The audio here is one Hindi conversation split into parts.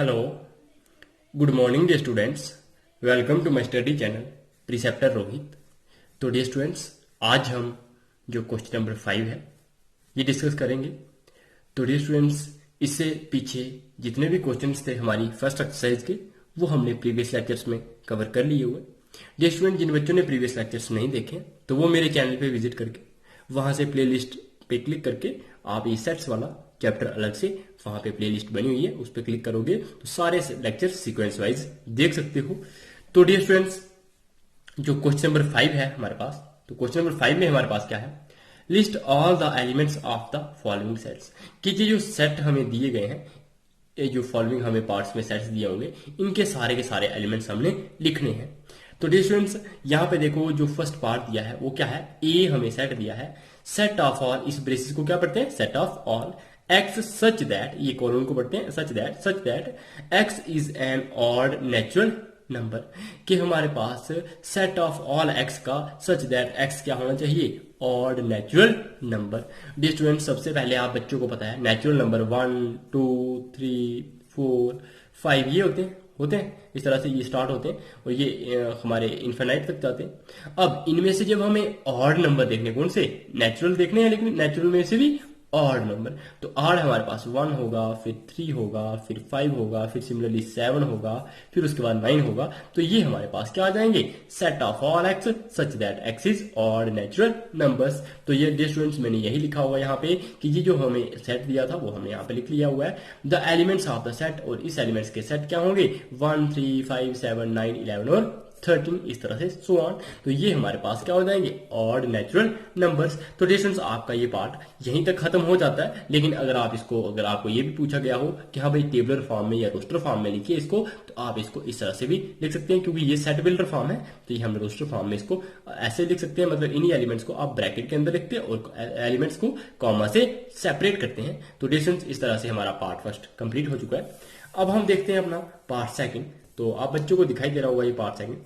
Hello, good morning dear students. Welcome to my study channel preceptor Rohit. तो डियर स्टूडेंट्स, आज हम जो क्वेश्चन नंबर 5 है ये डिस्कस करेंगे। तो डियर स्टूडेंट्स, इससे पीछे जितने भी क्वेश्चंस थे हमारी फर्स्ट एक्सरसाइज के वो हमने प्रीवियस लेक्चर्स में कवर कर लिए हुए। डियर स्टूडेंट, जिन बच्चों ने प्रीवियस लेक्चर्स नहीं देखे तो वो मेरे चैनल पे विजिट करके वहां से प्लेलिस्ट पे क्लिक करके आप ये सेट्स वाला चैप्टर अलग से वहां पे प्लेलिस्ट बनी हुई है उस पर क्लिक करोगे तो सारे लेक्चर सीक्वेंस वाइज देख सकते हो। तो डियर स्टूडेंट्स, जो क्वेश्चन नंबर 5 है हमारे पास, तो क्वेश्चन नंबर 5 में हमारे पास क्या है, list all the elements of the following sets. कि ये जो सेट हमें दिए गए हैं, ये जो फॉलोइंग हमें पार्ट्स में सेट्स दिए होंगे, इनके सारे के सारे एलिमेंट्स हमने लिखने हैं। तो डियर स्टूडेंट्स, यहां पे देखो जो फर्स्ट पार्ट दिया है वो क्या है, ए हमें सेट दिया है, सेट ऑफ ऑल। इस ब्रेसिस को क्या पढ़ते हैं, set of all x such that, ये कॉलम को पढ़ते हैं such that X is an odd natural number. कि हमारे पास सेट ऑफ ऑल एक्स का सच दैट एक्स क्या होना चाहिए, odd natural number. Dear student, सबसे पहले आप बच्चों को पता है नेचुरल नंबर 1 2 3 4 5 ये होते हैं इस तरह से ये स्टार्ट होते हैं और ये हमारे इन्फिनाइट तक जाते हैं। अब इनमें से जब हमें ऑड नंबर देखने, कौन से, नेचुरल देखने हैं, लेकिन नेचुरल में से भी ऑड नंबर, तो ऑड हमारे पास 1 होगा, फिर 3 होगा, फिर 5 होगा, फिर सिमिलरली 7 होगा, फिर उसके बाद 9 होगा। तो ये हमारे पास क्या आ जाएंगे, set of all x such that X is odd natural numbers. तो ये डियर स्टूडेंट्स, मैंने यही लिखा हुआ है यहाँ पे कि ये जो हमें सेट दिया था वो हमने यहाँ पे लिख लिया हुआ है, the elements of the set. और इस एलिमेंट्स के सेट क्या होंगे, 1 3 5 7 9 11 और 13, इस तरह से सो ऑन। तो ये हमारे पास क्या हो जाएंगे, ऑड नेचुरल नंबर्स। तो डियर स्टूडेंट्स, आपका ये पार्ट यहीं तक खत्म हो जाता है। लेकिन अगर आपको ये भी पूछा गया हो कि हाँ भाई टेबलर फॉर्म में या रोस्टर फॉर्म में लिखिए इसको, तो आप इसको इस तरह से भी लिख सकते हैं। क्योंकि ये सेट बिल्डर फॉर्म है तो ये हम रोस्टर फॉर्म में इसको ऐसे लिख सकते हैं। मतलब इन्हीं एलिमेंट्स को आप ब्रैकेट के अंदर लिखते हैं और एलिमेंट्स को कॉमा से सेपरेट करते हैं। तो डियर स्टूडेंट्स, इस तरह से हमारा पार्ट फर्स्ट कंप्लीट हो चुका है। अब हम देखते हैं अपना पार्ट सेकंड। तो आप बच्चों को दिखाई दे रहा होगा ये पार्ट सेकंड।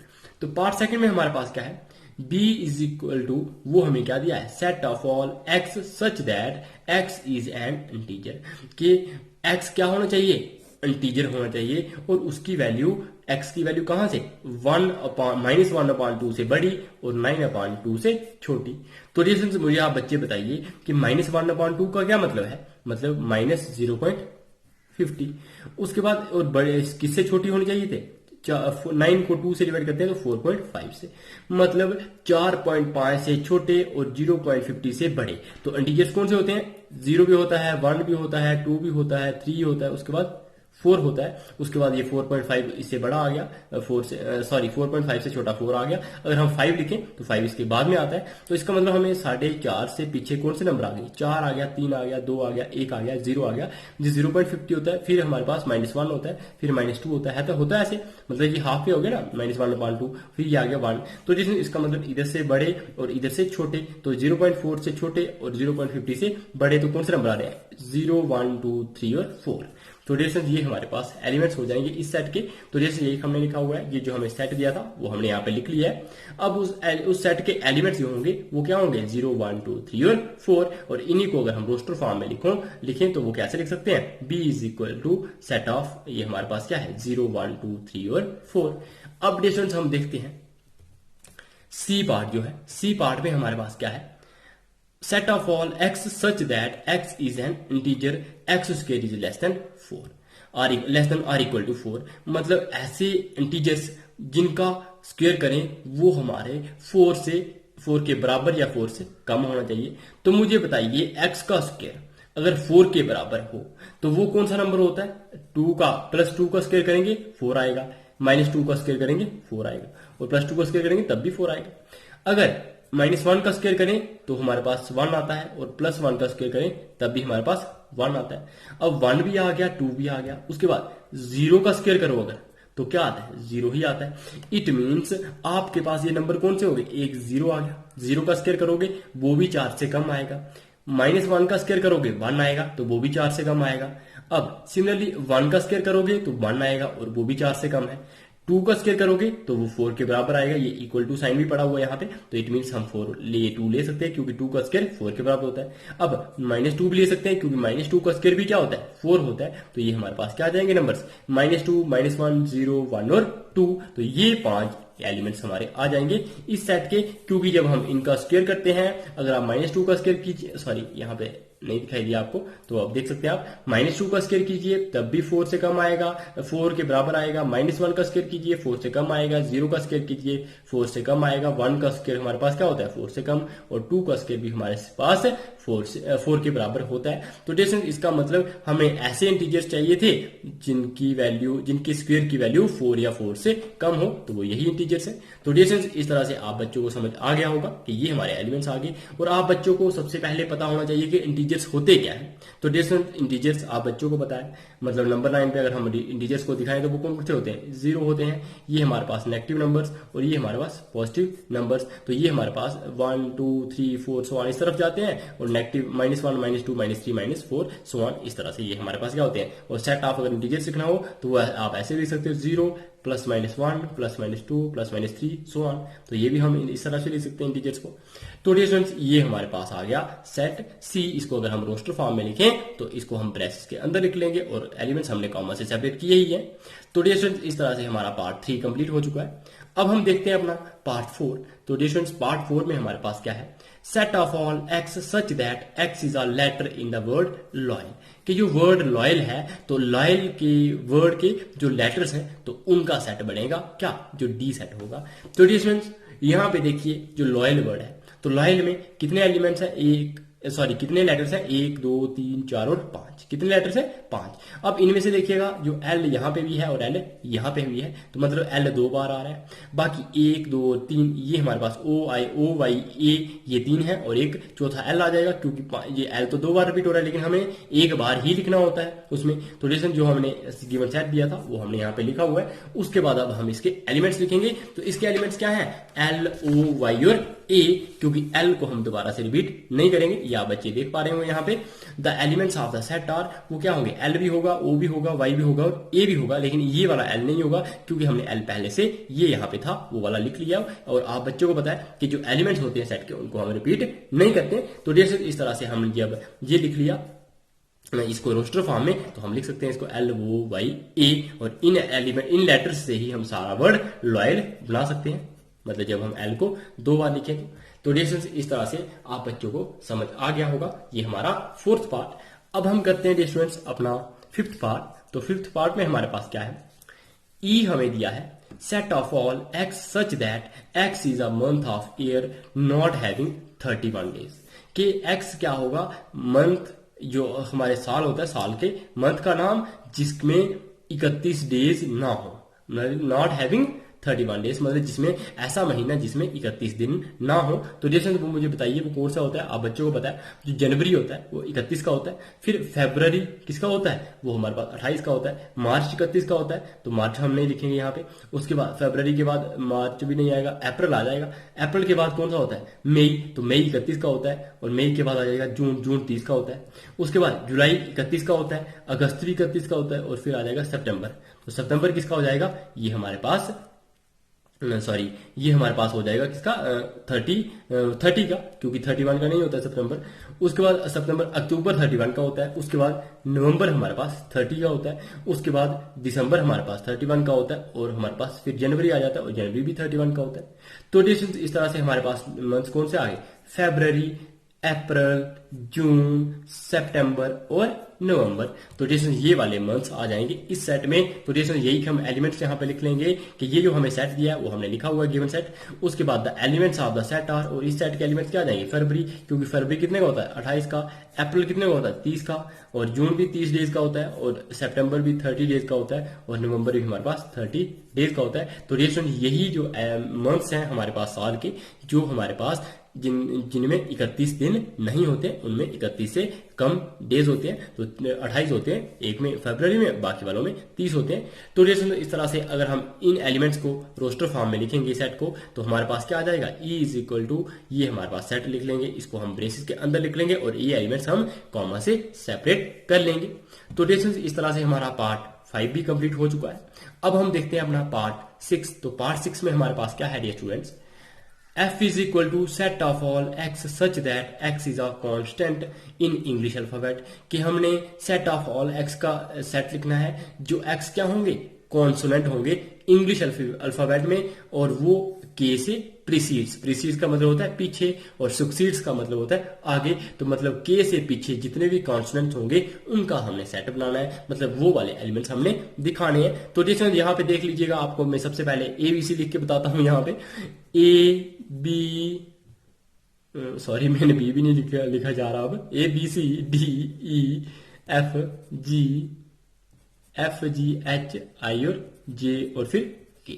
तो पार्ट सेकंड में हमारे पास क्या है, b इज इक्वल टू, वो हमें क्या दिया है, set of all x such that x is an integer. कि x क्या होना चाहिए, इंटीजर होना चाहिए और उसकी वैल्यू, x की वैल्यू कहां से, -1/2 से बड़ी और 9/2 से छोटी। तो डिस्टेंस मुझे आप बच्चे बताइए कि -1/2 का क्या मतलब है, मतलब -0.50। उसके बाद और बड़े किससे छोटी होनी चाहिए थे, 9 को 2 से डिवाइड करते हैं तो 4.5 से, मतलब 4.5 से छोटे और 0.50 से बड़े। तो इंटीजर्स कौन से होते हैं, 0 भी होता है, 1 भी होता है, 2 भी होता है, 3 होता है, उसके बाद 4 होता है। उसके बाद ये 4.5 इससे बड़ा आ गया, 4.5 से छोटा 4 आ गया। अगर हम 5 लिखें तो 5 इसके बाद में आता है। तो इसका मतलब हमें 4.5 से पीछे कौन से नंबर आ गए, 4 आ गया, 3 आ गया, 2 आ गया, 1 आ गया, 0 आ गया। जो 0.50 होता है, फिर हमारे पास -1 होता है, फिर -2 होता है, तो होता है ऐसे, मतलब ये हाफ पे हो गया ना, -1/2, फिर ये आ गया 1। तो जिसमें इसका मतलब इधर से बड़े और इधर से छोटे, तो 0.4 से छोटे और 0.50 से बड़े, तो कौन से नंबर आ रहे हैं, 0 1 2 3 और 4। तो जैसे ये हमारे पास एलिमेंट्स हो जाएंगे इस सेट के। तो जैसे यही हमने लिखा हुआ है, ये जो हमें सेट दिया था वो हमने यहाँ पे लिख लिया है। अब उस सेट के एलिमेंट्स जो होंगे वो क्या होंगे, 0 1 2 3 और 4। और इन्हीं को अगर हम रोस्टर फॉर्म में लिखें तो वो कैसे लिख सकते हैं, b is equal to set of, ये हमारे पास क्या है, 0 1 2 3 और 4। अब डिस्टेंस हम देखते हैं सी पार्ट जो है, सी पार्ट में हमारे पास क्या है, set of all x such that x is an integer x square is less than 4 or less than or equal to 4। मतलब ऐसे इंटीजर्स जिनका स्क्वायर करें वो हमारे 4 के बराबर या 4 से कम होना चाहिए। तो मुझे बताइए x का स्क्वायर अगर 4 के बराबर हो तो वो कौन सा नंबर होता है, 2 का +2 का स्क्वायर करेंगे 4 आएगा, -2 का स्क्वायर करेंगे 4 आएगा, और +2 का स्क्वायर करेंगे तब भी 4 आएगा। अगर -1 का स्क्वायर करें तो हमारे पास 1 आता है, और +1 का स्क्वायर करें तब भी हमारे पास 1 आता है। अब 1 भी आ गया, 2 भी आ गया, उसके बाद 0 का स्क्वायर करो अगर तो क्या आता है, 0 ही आता है। इट मीन्स आपके पास ये नंबर कौन से हो गए, एक 0 आ गया, 0 का स्क्वायर करोगे वो भी 4 से कम आएगा, -1 का स्क्वायर करोगे 1 आएगा तो वो भी 4 से कम आएगा। अब सिमिलरली 1 का स्क्वायर करोगे तो 1 आएगा और वो भी 4 से कम है। 2 का स्क्वायर करोगे तो वो 4 के बराबर आएगा, ये इक्वल टू साइन भी पड़ा हुआ है यहाँ पे, तो इट मीन्स हम 2 ले सकते हैं क्योंकि 2 का स्क्वायर 4 के बराबर होता है। अब -2 भी ले सकते हैं क्योंकि -2 का स्क्वायर भी क्या होता है 4 होता है। तो ये हमारे पास क्या आ जाएंगे नंबर्स, -2, -1, 0, 1 और 2। तो ये 5 एलिमेंट्स हमारे आ जाएंगे इस सेट के, क्योंकि जब हम इनका स्क्वायर करते हैं, अगर आप -2 का स्क्वायर कीजिए, सॉरी यहाँ पे नहीं दिखाई दिया आपको, तो आप देख सकते हैं, आप -2 का स्क्वायर कीजिए तब भी 4 से कम आएगा, 4 के बराबर आएगा। -1 का स्क्वायर कीजिए 4 से कम आएगा। 0 का स्क्वायर कीजिए 4 से कम आएगा। 1 का स्क्वायर हमारे पास क्या होता है 4 से कम, और 2 का स्क्वायर भी हमारे पास 4 के बराबर होता है। तो जैसे इसका मतलब हमें ऐसे इंटीजर्स चाहिए थे जिनकी स्क्वायर की वैल्यू 4 या 4 से कम हो, तो वो यही इंटीजर्स है। तो जैसे इस तरह से आप बच्चों को समझ आ गया होगा कि ये हमारे एलिमेंट्स आ गए, और आप बच्चों को सबसे पहले पता होना चाहिए कि इंटीजर्स होते क्या है। तो जैसे इंटीजर्स आप बच्चों को पता है, मतलब नंबर लाइन पे अगर हम इंटीजर्स को दिखाएं तो वो कौन से होते हैं, 0 होते हैं। ये हमारे पास नेगेटिव नंबर्स और ये हमारे पास पॉजिटिव नंबर्स। तो ये हमारे पास 1, 2, 3, 4 सो ऑन इस तरफ जाते हैं, और नेगेटिव -1, -2, -3, -4 सो ऑन इस तरह से ये हमारे पास क्या होते हैं। और सेट ऑफ अगर इंटीजर्स लिखना हो तो वह आप ऐसे लिख सकते हो, 0 +-1 +-2 +-3 सो ऑन। तो ये भी हम इस तरह से लिख सकते हैं इंटीजर्स को। तो स्टूडेंट्स ये हमारे पास आ गया सेट सी। इसको अगर हम रोस्टर फॉर्म में लिखें तो इसको हम ब्रेसेस के अंदर लिख लेंगे, और एलिमेंट्स हमने कॉमा से सेपरेट किए ही है। तो स्टूडेंट्स इस तरह से हमारा पार्ट 3 कंप्लीट हो चुका है। अब हम देखते हैं अपना पार्ट 4। तो स्टूडेंट्स पार्ट 4 में हमारे पास क्या है, set of all x such that X is a letter in the word loyal. कि जो वर्ड लॉयल है, तो लॉयल के वर्ड के जो लेटर्स हैं तो उनका सेट बनेगा क्या, जो डी सेट होगा। तो स्टूडेंट्स यहाँ पे देखिए जो लॉयल वर्ड है, तो लॉयल में कितने एलिमेंट्स है, कितने लेटर्स है, 1, 2, 3, 4 और 5। कितने लेटर्स है 5। अब इनमें से देखिएगा जो एल यहाँ पे भी है और एल यहाँ पे भी है, तो मतलब एल 2 बार आ रहा है। बाकी 1, 2, 3 ये हमारे पास ओ वाई ए ये 3 है, और एक चौथा एल आ जाएगा, क्योंकि ये एल तो 2 बार रिपीट हो रहा है, लेकिन हमें एक बार ही लिखना होता है उसमें। तो जैसे जो हमने गिवन सेट दिया था वो हमने यहाँ पे लिखा हुआ है। उसके बाद अब हम इसके एलिमेंट्स लिखेंगे। तो इसके एलिमेंट्स क्या है, एल, ओ, वाई और ए, क्योंकि एल को हम दोबारा से रिपीट नहीं करेंगे, ये आप बच्चे देख पा रहे हो यहाँ पे। The elements of the set are, वो क्या होंगे, एल भी होगा, ओ भी होगा, वाई भी होगा और ए भी होगा, लेकिन ये वाला एल नहीं होगा क्योंकि हमने एल पहले से ये यहाँ पे था वो वाला लिख लिया। और आप बच्चों को पता है कि जो एलिमेंट्स होते हैं सेट के उनको हम रिपीट नहीं करते। तो जैसे इस तरह से हम जब ये लिख लिया इसको रोस्टर फॉर्म में, तो हम लिख सकते हैं इसको एल, ओ, वाई, ए, और इन लेटर्स से ही हम सारा वर्ड लॉयल बना सकते हैं। मतलब जब हम एल को 2 बार लिखें तो रिलेशंस इस तरह से आप बच्चों को समझ आ गया होगा। ये हमारा 4th पार्ट। अब हम करते हैं स्टूडेंट्स अपना 5th पार्ट। तो 5th पार्ट में हमारे पास क्या है, ई हमें दिया है set of all x such that X is a month of year not having 31 days. कि एक्स क्या होगा, मंथ जो हमारे साल होता है, साल के मंथ का नाम जिसमें 31 डेज ना हो, नॉट हैविंग 31 डेज, मतलब जिसमें ऐसा महीना जिसमें 31 दिन ना हो। तो जैसे वो मुझे बताइए वो कौन सा होता है, आप बच्चों को पता है जो जनवरी होता है वो 31 का होता है, फिर फरवरी किसका होता है, वो हमारे पास 28 का होता है, मार्च 31 का होता है, तो मार्च हम नहीं लिखेंगे यहाँ पे। उसके बाद फरवरी के बाद मार्च भी नहीं आएगा, अप्रैल आ जाएगा। अप्रैल के बाद कौन सा होता है, मई, तो मई 31 का होता है, और मई के बाद आ जाएगा जून, जून 30 का होता है। उसके बाद जुलाई 31 का होता है, अगस्त भी 31 का होता है, और फिर आ जाएगा सितंबर। तो सितंबर किसका हो जाएगा, ये हमारे पास ये हमारे पास हो जाएगा किसका, 30 का, क्योंकि 31 का नहीं होता है सितंबर। उसके बाद अक्टूबर 31 का होता है। उसके बाद नवंबर हमारे पास 30 का होता है। उसके बाद दिसंबर हमारे पास 31 का होता है, और हमारे पास फिर जनवरी आ जाता है, और जनवरी भी 31 का होता है। तो इस तरह से हमारे पास मंथ्स कौन से आ गए, फरवरी, अप्रैल, जून, सितंबर और नवंबर। तो जैसे ये वाले मंथ्स आ जाएंगे इस सेट में। तो जैसे यही हम एलिमेंट्स यहाँ पे लिख लेंगे कि ये जो हमें सेट दिया है वो हमने लिखा हुआ है गिवन सेट। उसके बाद the elements of the set are, और इस सेट के एलिमेंट्स क्या आ जाएंगे, फरवरी, क्योंकि फरवरी कितने का होता है 28 का, अप्रैल कितने का होता है 30 का, और जून भी 30 डेज का होता है, और सितंबर भी 30 डेज का होता है, और नवंबर भी हमारे पास 30 डेज का होता है। तो रिलेशन यही जो मंथ्स हैं हमारे पास साल के, जो हमारे पास जिनमें 31 दिन नहीं होते, उनमें 31 से कम डेज होते हैं, तो 28 होते हैं एक में फरवरी में, बाकी वालों में 30 होते हैं। तो रिलेशन इस तरह से अगर हम इन एलिमेंट्स को रोस्टर फॉर्म में लिखेंगे सेट को, तो हमारे पास क्या आ जाएगा, ई इज इक्वल टू, ये हमारे पास सेट लिख लेंगे, इसको हम ब्रेसेस के अंदर लिख लेंगे, और ये एलिमेंट्स हम कॉमा से सेपरेट कर लेंगे। तो रिलेशन इस तरह से हमारा पार्ट 5 भी कंप्लीट हो चुका है। अब हम देखते हैं अपना पार्ट 6। तो पार्ट 6 में हमारे पास क्या है dear students, f is equal to set of all x such that x is a constant in English alphabet, कि हमने set of all x का सेट लिखना है जो x क्या होंगे, कॉन्सोनेंट होंगे इंग्लिश अल्फाबेट में, और वो k से प्रीसीड्स का मतलब होता है पीछे, और सुक्सीड्स का मतलब होता है आगे। तो मतलब k से पीछे जितने भी कॉन्सोनेंट्स होंगे उनका हमने सेट बनाना है, मतलब वो वाले एलिमेंट्स हमने दिखाने हैं। तो जैसे यहाँ पे देख लीजिएगा, आपको मैं सबसे पहले ABC लिख के बताता हूँ। यहाँ पे A B, सॉरी मैंने B भी नहीं लिखा जा रहा, अब ABCDEFGHI और J और फिर K,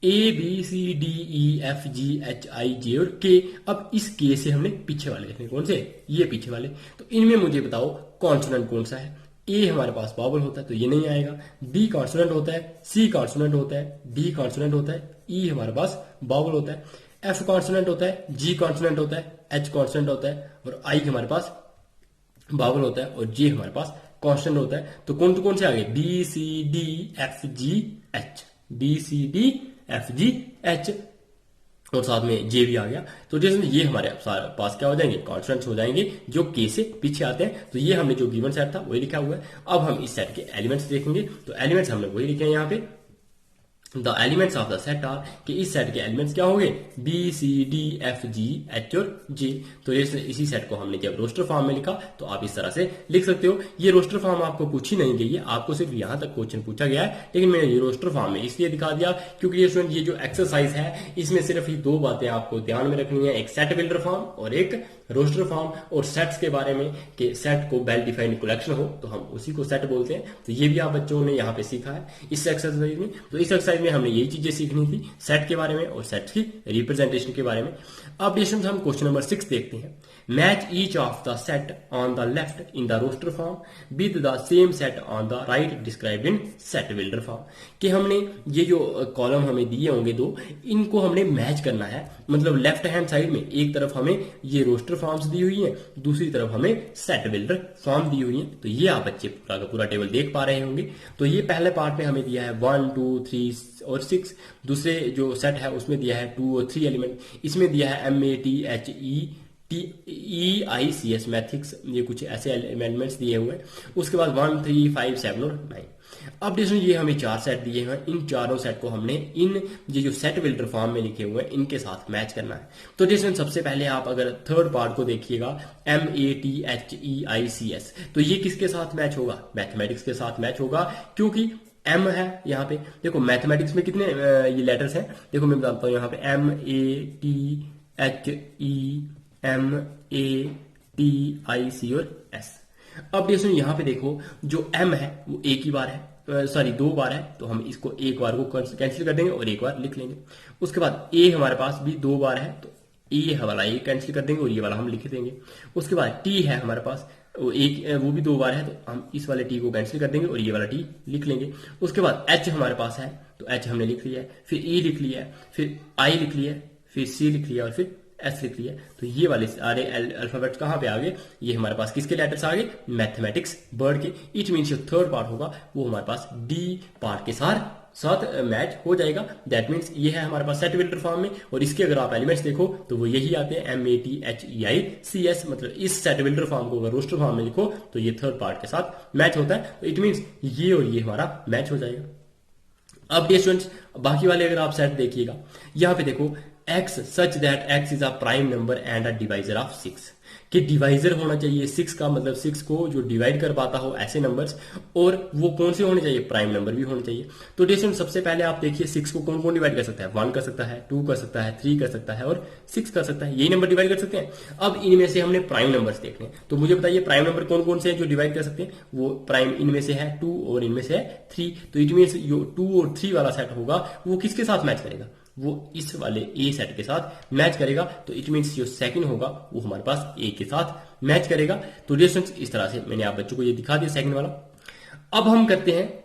ABCDEFGHI और K। अब इस K से हमने पीछे वाले देखने, कौन से, ये पीछे वाले। तो इनमें मुझे बताओ कॉन्सोनेंट कौन सा है। A हमारे पास वावल होता है तो ये नहीं आएगा, B कॉन्सोनेंट होता है, C कॉन्सोनेंट होता है, D कॉन्सोनेंट होता है, E हमारे पास वावल होता है, F कॉन्सोनेंट होता है, G कॉन्सोनेंट होता है, H कॉन्सोनेंट होता है, और I हमारे पास वावल होता है, और J हमारे पास कॉन्स्टेंट होता है। तो कौन से आ गए, BCDFGH, और साथ में J भी आ गया। तो जैसे ये हमारे पास क्या हो जाएंगे, कॉन्स्टेंट्स हो जाएंगे जो K से पीछे आते हैं। तो ये हमने जो गिवन सेट था वही लिखा हुआ है। अब हम इस सेट के एलिमेंट्स देखेंगे। तो एलिमेंट्स हमने वही लिखे हैं यहाँ पे, the elements of the set are, कि इस सेट के एलिमेंट्स क्या होंगे, BCDFGH और J। तो इसी सेट को हमने जब रोस्टर फॉर्म में लिखा तो आप इस तरह से लिख सकते हो। ये रोस्टर फॉर्म आपको पूछी नहीं गई है, आपको सिर्फ यहां तक क्वेश्चन पूछा गया है, लेकिन मैंने ये रोस्टर फॉर्म में इसलिए दिखा दिया क्योंकि ये स्टूडेंट ये जो एक्सरसाइज है इसमें सिर्फ ये दो बातें आपको ध्यान में रखनी है, एक सेट बिल्डर फॉर्म और एक रोस्टर फॉर्म। और सेट्स के बारे में कि सेट को वेल डिफाइंड कलेक्शन हो तो हम उसी को सेट बोलते हैं। तो ये भी आप बच्चों ने यहाँ पे सीखा है इस एक्सरसाइज में। तो इस एक्सरसाइज में हमने यही चीजें सीखनी थी, सेट के बारे में और सेट की रिप्रेजेंटेशन के बारे में। अब डिस्टेंस हम क्वेश्चन नंबर 6 देखते हैं। Match each of the set on the left in the roster form with the same set on the right described in set builder form, कि हमने ये जो कॉलम हमें दिए होंगे दो, इनको हमने मैच करना है। मतलब लेफ्ट हैंड साइड में एक तरफ हमें ये रोस्टर फॉर्म्स दी हुई हैं, दूसरी तरफ हमें सेट बिल्डर फॉर्म दी हुई है। तो ये आप बच्चे पूरा का पूरा टेबल देख पा रहे होंगे। तो ये पहले पार्ट में हमें दिया है 1 2 3 और 6, दूसरे जो सेट है उसमें दिया है 2 और 3 एलिमेंट, इसमें दिया है MATHEEICS मैथिक्स, ये कुछ ऐसे एलिमेंट्स दिए हुए हैं। उसके बाद 1 3 5 7 और 9। अब देखो ये हमें 4 सेट दिए हैं, इन चारों सेट को हमने इन ये जो सेट बिल्डर फॉर्म में लिखे हुए हैं इनके साथ मैच करना है। तो जैसे सबसे पहले आप अगर थर्ड पार्ट को देखिएगा MATHEICS, तो ये किसके साथ मैच होगा, मैथमेटिक्स के साथ मैच होगा, क्योंकि M है यहाँ पे। देखो मैथमेटिक्स में कितने ये लेटर्स हैं, देखो मैं बताता हूँ यहाँ पे MATHEMATIC और S। अब देखो यहाँ पे देखो जो M है वो एक ही बार है, सॉरी 2 बार है, तो हम इसको एक बार को कैंसिल कर देंगे और एक बार लिख लेंगे। उसके बाद A हमारे पास भी 2 बार है, तो A वाला ये कैंसिल कर देंगे और ये वाला हम लिख देंगे। उसके बाद T है हमारे पास, वो भी 2 बार है, तो हम इस वाले T को कैंसिल कर देंगे और ये वाला T लिख लेंगे। उसके बाद H हमारे पास है, तो H हमने लिख लिया है, फिर E लिख लिया है, फिर I लिख लिया है, फिर C लिख लिया और फिर S लिख लिया। तो ये वाले सारे अल्फाबेट्स कहाँ पे आ गए, ये हमारे पास किसके लेटर्स आ गए, मैथमेटिक्स वर्ड के। इट मीन्स जो थर्ड पार्ट होगा वो हमारे पास D पार्ट के साथ मैच हो जाएगा। दैट मीन्स ये है हमारे पास सेट बिल्डर फॉर्म में, और इसके अगर आप एलिमेंट्स देखो तो वो यही आते हैं MATHEICS। मतलब इस सेट बिल्डर फॉर्म को अगर रोस्टर फॉर्म में लिखो तो ये थर्ड पार्ट के साथ मैच होता है। तो इट मीन्स ये और ये हमारा मैच हो जाएगा। अब ये स्टूडेंट्स बाकी वाले अगर आप सेट देखिएगा, यहाँ पे देखो x such that x is a prime number and a divisor of 6, कि डिवाइजर होना चाहिए 6 का, मतलब 6 को जो डिवाइड कर पाता हो ऐसे नंबर्स, और वो कौन से होने चाहिए, प्राइम नंबर भी होने चाहिए। तो जैसे सबसे पहले आप देखिए 6 को कौन कौन डिवाइड कर सकता है, 1 कर सकता है, 2 कर सकता है, 3 कर सकता है और 6 कर सकता है, यही नंबर डिवाइड कर सकते हैं। अब इनमें से हमने प्राइम नंबर्स देखने हैं, तो मुझे बताइए प्राइम नंबर कौन कौन से हैं जो डिवाइड कर सकते हैं। वो प्राइम इनमें से है 2 और इनमें से है 3। तो इट मीन्स जो 2 और 3 वाला सेट होगा वो किसके साथ मैच करेगा, वो इस वाले ए सेट के साथ मैच करेगा। तो इट मीन्स जो सेकंड होगा वो हमारे पास ए के साथ मैच करेगा। तो डिस्टेंस इस तरह से मैंने आप बच्चों को ये दिखा दिया सेकंड वाला। अब हम करते हैं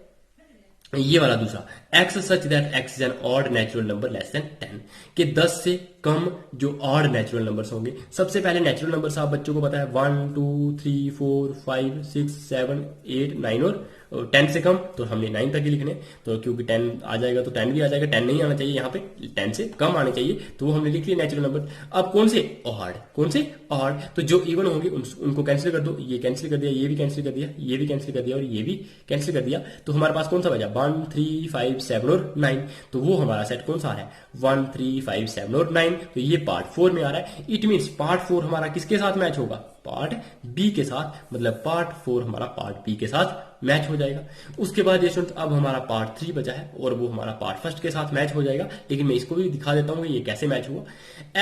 ये वाला दूसरा, x such that x is an odd natural number less than 10, कि 10 से कम जो ऑड नेचुरल नंबर्स होंगे। सबसे पहले नेचुरल नंबर्स आप बच्चों को पता है 1 2 3 4 5 6 7 8 9 और 10 से कम तो हमने 9 तक ही लिखने, तो क्योंकि 10 आ जाएगा तो 10 भी आ जाएगा, 10 नहीं आना चाहिए यहाँ पे, 10 से कम आने चाहिए, तो वो हमने लिख लिया नेचुरल नंबर। अब कौन से ऑड, कौन से ऑड, तो जो इवन होंगे उनको कैंसिल कर दो, ये कैंसिल कर दिया, ये भी कैंसिल कर दिया, ये भी कैंसिल कर दिया और ये भी कैंसिल कर दिया, तो हमारे पास कौन सा बचा 1 3 5 7 और 9, तो वो हमारा सेट कौन सा आ रहा है 1 3 5 7 और 9, तो ये पार्ट 4 में आ रहा है। इट मीन्स पार्ट 4 हमारा किसके साथ मैच होगा, पार्ट बी के साथ, मतलब पार्ट 4 हमारा पार्ट बी के साथ मैच हो जाएगा। उसके बाद ये स्टूडेंट अब हमारा पार्ट 3 बचा है और वो हमारा पार्ट फर्स्ट के साथ मैच हो जाएगा, लेकिन मैं इसको भी दिखा देता हूँ ये कैसे मैच हुआ।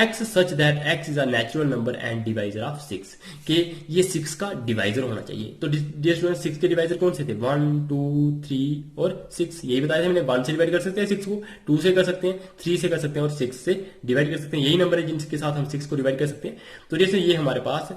x such that x is a natural number and divisor of 6, कि ये 6 का डिवाइजर होना चाहिए। तो डियर स्टूडेंट 6 के डिवाइजर कौन से थे 1 2 3 और 6, यही बताया था मैंने, 1 से डिवाइड कर सकते हैं 6 को, 2 से कर सकते हैं, 3 से कर सकते हैं और 6 से डिवाइड कर सकते हैं, यही नंबर है जिनके साथ हम 6 को डिवाइड कर सकते हैं। तो जैसे ये हमारे पास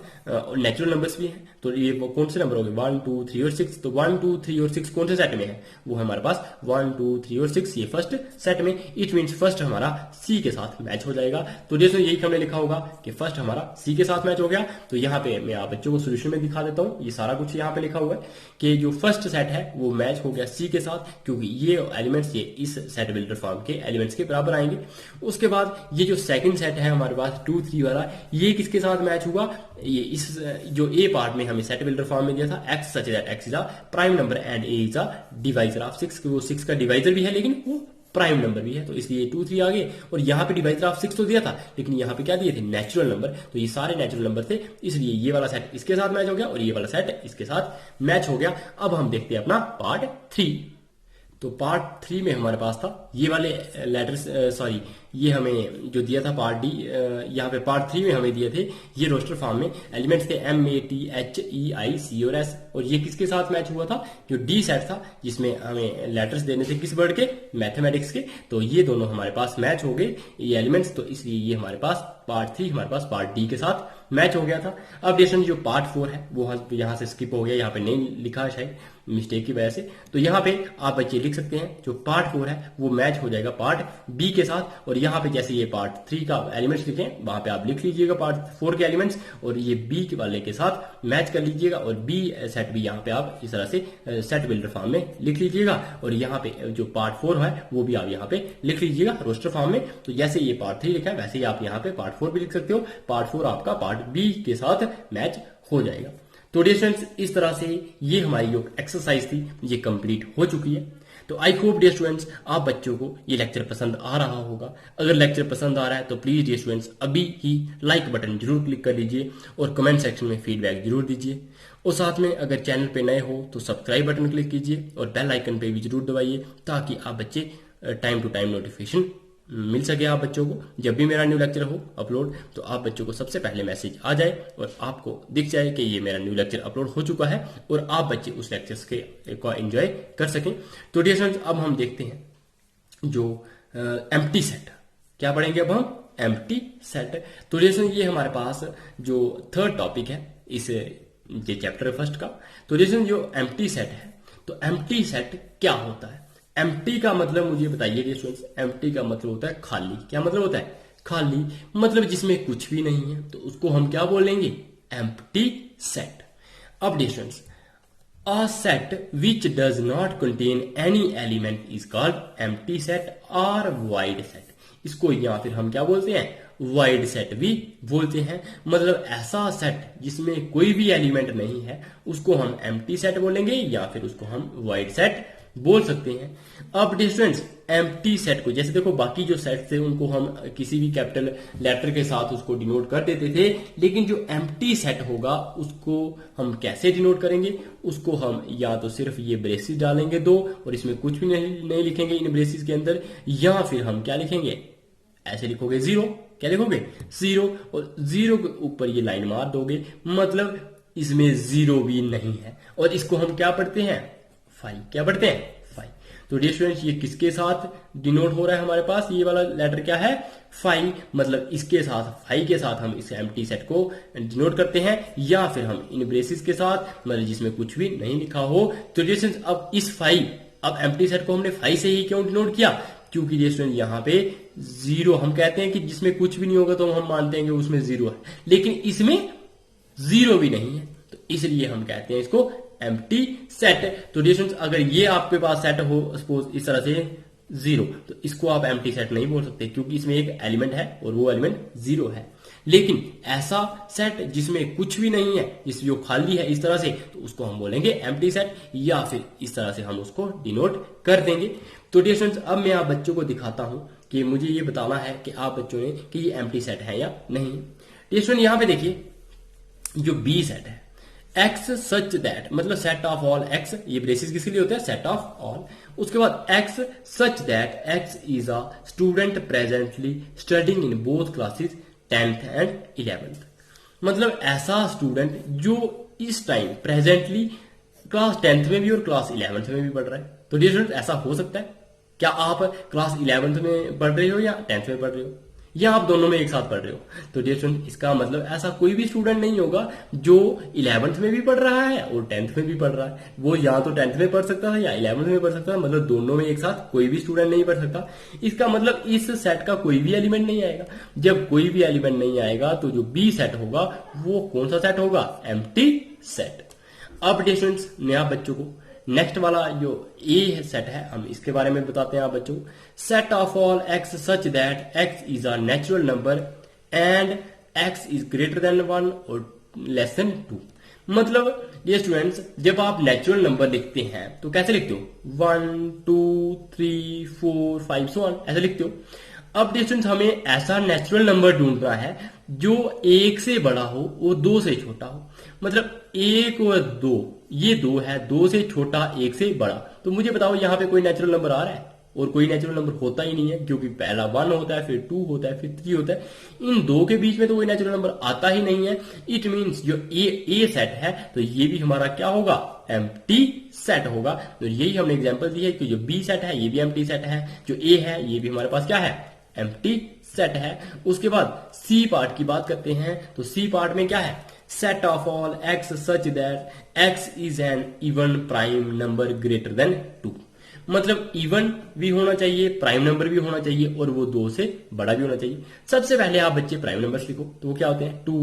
नेचुरल नंबर्स भी हैं, तो ये कौन से नंबर हो गए 1 2 3 और 6, तो 1 2 3 और 6 कौन से सेट में है, वो है हमारे पास 1 2 3 और 6 ये फर्स्ट सेट में। इट मींस फर्स्ट हमारा सी के साथ मैच हो जाएगा। तो जैसे यही हमने लिखा होगा कि फर्स्ट हमारा सी के साथ मैच हो गया। तो यहाँ पे मैं आप बच्चों को सोल्यूशन में दिखा देता हूँ, ये सारा कुछ यहाँ पे लिखा हुआ है कि जो फर्स्ट सेट है वो मैच हो गया सी के साथ, क्योंकि ये एलिमेंट्स ये इस सेट बिल्डर फॉर्म के एलिमेंट्स के बराबर आएंगे। उसके बाद ये जो सेकंड सेट है हमारे पास 2 3 वाला, ये किसके साथ मैच हुआ, ये इस जो ए पार्ट में हमें सेट बिल्डर फॉर्म में दिया था x such that x is a prime number and a is a divisor of 6, वो 6 का डिवाइजर भी है लेकिन वो प्राइम नंबर भी है, तो इसलिए 2 3 आ गए। और यहाँ पे डिवाइजर ऑफ 6 तो दिया था, लेकिन यहाँ पे क्या दिए थे नेचुरल नंबर, तो ये सारे नेचुरल नंबर थे, इसलिए ये वाला सेट इसके साथ मैच हो गया और ये वाला सेट इसके साथ मैच हो गया। अब हम देखते हैं अपना पार्ट 3। तो पार्ट 3 में हमारे पास था ये वाले लेटर्स, सॉरी ये हमें जो दिया था पार्ट डी, यहाँ पे पार्ट 3 में हमें दिए थे ये रोस्टर फॉर्म में एलिमेंट्स थे MATHEIC और S, और ये किसके साथ मैच हुआ था, जो डी सेट था जिसमें हमें लेटर्स देने थे किस वर्ड के, मैथमेटिक्स के, तो ये दोनों हमारे पास मैच हो गए ये एलिमेंट्स, तो इसलिए ये हमारे पास पार्ट 3 हमारे पास पार्ट डी के साथ मैच हो गया था। अब देखिए जो पार्ट 4 है वो यहाँ से स्किप हो गया, यहाँ पे नहीं लिखा है शायद मिस्टेक की वजह से, तो यहाँ पे आप बच्चे लिख सकते हैं जो पार्ट 4 है वो मैच हो जाएगा पार्ट बी के साथ। और यहाँ पे जैसे ये पार्ट 3 का एलिमेंट्स लिखे वहां पे आप लिख लीजिएगा पार्ट 4 के एलिमेंट्स, और ये बी के वाले के साथ मैच कर लीजिएगा, और बी सेट भी यहाँ पे आप इस तरह से सेट बिल्डर फॉर्म में लिख लीजिएगा, और यहाँ पे जो पार्ट 4 है वो भी आप यहाँ पे लिख लीजिएगा रोस्टर फॉर्म में। तो जैसे ये पार्ट 3 लिखा है वैसे ही आप यहाँ पे पार्ट 4 भी लिख सकते हो, पार्ट 4 आपका पार्ट बी के साथ मैच हो जाएगा। तो डियर स्टूडेंट्स इस तरह से ये हमारी जो एक्सरसाइज थी ये कंप्लीट हो चुकी है। तो आई होप डियर स्टूडेंट्स आप बच्चों को ये लेक्चर पसंद आ रहा होगा। अगर लेक्चर पसंद आ रहा है तो प्लीज डियर स्टूडेंट्स अभी ही लाइक बटन जरूर क्लिक कर लीजिए और कमेंट सेक्शन में फीडबैक जरूर दीजिए, और साथ में अगर चैनल पे नए हो तो सब्सक्राइब बटन क्लिक कीजिए और बेल आइकन पे भी जरूर दबाइए, ताकि आप बच्चे टाइम टू टाइम नोटिफिकेशन मिल सके आप बच्चों को। जब भी मेरा न्यू लेक्चर हो अपलोड तो आप बच्चों को सबसे पहले मैसेज आ जाए और आपको दिख जाए कि ये मेरा न्यू लेक्चर अपलोड हो चुका है, और आप बच्चे उस लेक्चर्स के को एंजॉय कर सकें। तो डियर स्टूडेंट्स अब हम देखते हैं जो एम्प्टी सेट, क्या पढ़ेंगे अब हम एम्प्टी सेट। तो डियर स्टूडेंट्स ये हमारे पास जो थर्ड टॉपिक है इस ये चैप्टर फर्स्ट का। तो डियर स्टूडेंट्स जो एम्प्टी सेट है, तो एम्प्टी सेट क्या होता है, एम्प्टी का मतलब मुझे बताइए डियर स्टूडेंट्स। एम्प्टी का मतलब होता है खाली। क्या मतलब होता है, खाली, मतलब जिसमें कुछ भी नहीं है, तो उसको हम क्या बोलेंगे एम्प्टी सेट। अब dear students a set which does not contain any element is called empty set और वाइड सेट। इसको या फिर हम क्या बोलते हैं वाइड सेट भी बोलते हैं, मतलब ऐसा सेट जिसमें कोई भी एलिमेंट नहीं है उसको हम एम्प्टी सेट बोलेंगे, या फिर उसको हम वाइड सेट बोल सकते हैं। अब डिस्टेंस एम्प्टी सेट को जैसे देखो बाकी जो सेट थे उनको हम किसी भी कैपिटल लेटर के साथ उसको डिनोट कर देते थे, लेकिन जो एम्प्टी सेट होगा उसको हम कैसे डिनोट करेंगे, उसको हम या तो सिर्फ ये ब्रेसेस डालेंगे दो और इसमें कुछ भी नहीं लिखेंगे इन ब्रेसेस के अंदर, या फिर हम क्या लिखेंगे ऐसे लिखोगे जीरो। क्या लिखोगे जीरो, और जीरो के ऊपर ये लाइन मार दोगे, मतलब इसमें जीरो भी नहीं है, और इसको हम क्या पढ़ते हैं फाइव। क्या पढ़ते हैं फाइव। तो डियर स्टूडेंट्स ये किसके साथ डिनोट हो रहा है हमारे पास, ये वाला लेटर क्या है फाइव, मतलब इसके साथ फाइव के साथ हम इस एम्प्टी सेट को डिनोट करते हैं, या फिर हम इन ब्रेसेस के साथ मतलब जिसमें कुछ भी नहीं लिखा हो। तो डियर स्टूडेंट्स अब इस फाइव, अब एम्प्टी सेट को हमने फाइव से ही क्यों डिनोट किया, क्योंकि डियर स्टूडेंट यहाँ पे जीरो हम कहते हैं कि जिसमें कुछ भी नहीं होगा तो हम मानते हैं कि उसमें जीरो है, लेकिन इसमें जीरो भी नहीं है, तो इसलिए हम कहते हैं इसको एम्प्टी सेट। तो डियर स्टूडेंट्स, अगर ये आपके पास सेट हो सपोज इस तरह से 0, तो इसको आप एम्प्टी सेट नहीं बोल सकते क्योंकि इसमें एक एलिमेंट है और वो एलिमेंट 0 है। लेकिन ऐसा सेट जिसमें कुछ भी नहीं है, जिस जो खाली है इस तरह से, तो उसको हम बोलेंगे एम्प्टी सेट, या फिर इस तरह से हम उसको डिनोट कर देंगे। तो डियर स्टूडेंट्स, अब मैं आप बच्चों को दिखाता हूं कि मुझे ये बताना है कि आप बच्चों ने कि ये एम्प्टी सेट है या नहीं। डियर स्टूडेंट, यहां पे देखिए जो बी सेट है, एक्स सच दैट, मतलब सेट ऑफ ऑल एक्स, ये ब्रेसिस किसके लिए होता है, सेट ऑफ ऑल। उसके बाद x such that X is a student presently studying in both classes 10th and 11th, मतलब ऐसा स्टूडेंट जो इस टाइम प्रेजेंटली क्लास 10th में भी और क्लास 11th में भी पढ़ रहा है। तो डियर स्टूडेंट, ऐसा हो सकता है क्या आप क्लास 11th में पढ़ रहे हो या 10th में पढ़ रहे हो, या आप दोनों में एक साथ पढ़ रहे हो? तो डियर स्टूडेंट, इसका मतलब ऐसा कोई भी स्टूडेंट नहीं होगा जो 11th में भी पढ़ रहा है और 10th में भी पढ़ रहा है। वो या तो 10th में पढ़ सकता है या 11th में पढ़ सकता है, मतलब दोनों में एक साथ कोई भी स्टूडेंट नहीं पढ़ सकता। इसका मतलब इस सेट का कोई भी एलिमेंट नहीं आएगा। जब कोई भी एलिमेंट नहीं आएगा तो जो बी सेट होगा वो कौन सा सेट होगा, एम्प्टी सेट। अब डियर स्टूडेंट्स, नया बच्चों को नेक्स्ट वाला जो ए सेट है, हम इसके बारे में बताते हैं आप बच्चों को। Set of all x such that X is a natural number and x is greater than 1 और लेस देन 2। मतलब ये स्टूडेंट्स, जब आप नेचुरल नंबर लिखते हैं तो कैसे लिखते हो, 1 2 3 4 5 so on, ऐसे लिखते हो। अब डियर स्टूडेंट्स, हमें ऐसा नेचुरल नंबर ढूंढना है जो 1 से बड़ा हो और 2 से छोटा हो। मतलब 1 और 2, ये 2 है, 2 से छोटा 1 से बड़ा। तो मुझे बताओ यहाँ पे कोई नेचुरल नंबर आ रहा है, और कोई नेचुरल नंबर होता ही नहीं है क्योंकि पहला 1 होता है, फिर 2 होता है, फिर 3 होता है। इन दो के बीच में तो कोई नेचुरल नंबर आता ही नहीं है। इट मीन्स जो ए सेट है तो ये भी हमारा क्या होगा, एम्प्टी सेट होगा। तो यही हमने एग्जांपल दी है कि जो बी सेट है ये भी एम्प्टी सेट है, जो ए है ये भी हमारे पास क्या है, एम्प्टी सेट है। उसके बाद सी पार्ट की बात करते हैं तो सी पार्ट में क्या है, set of all x such that X is N even prime number greater than 2। मतलब इवन भी होना चाहिए, प्राइम नंबर भी होना चाहिए, और वो 2 से बड़ा भी होना चाहिए। सबसे पहले आप बच्चे प्राइम नंबर्स लिखो, तो वो क्या होते हैं, 2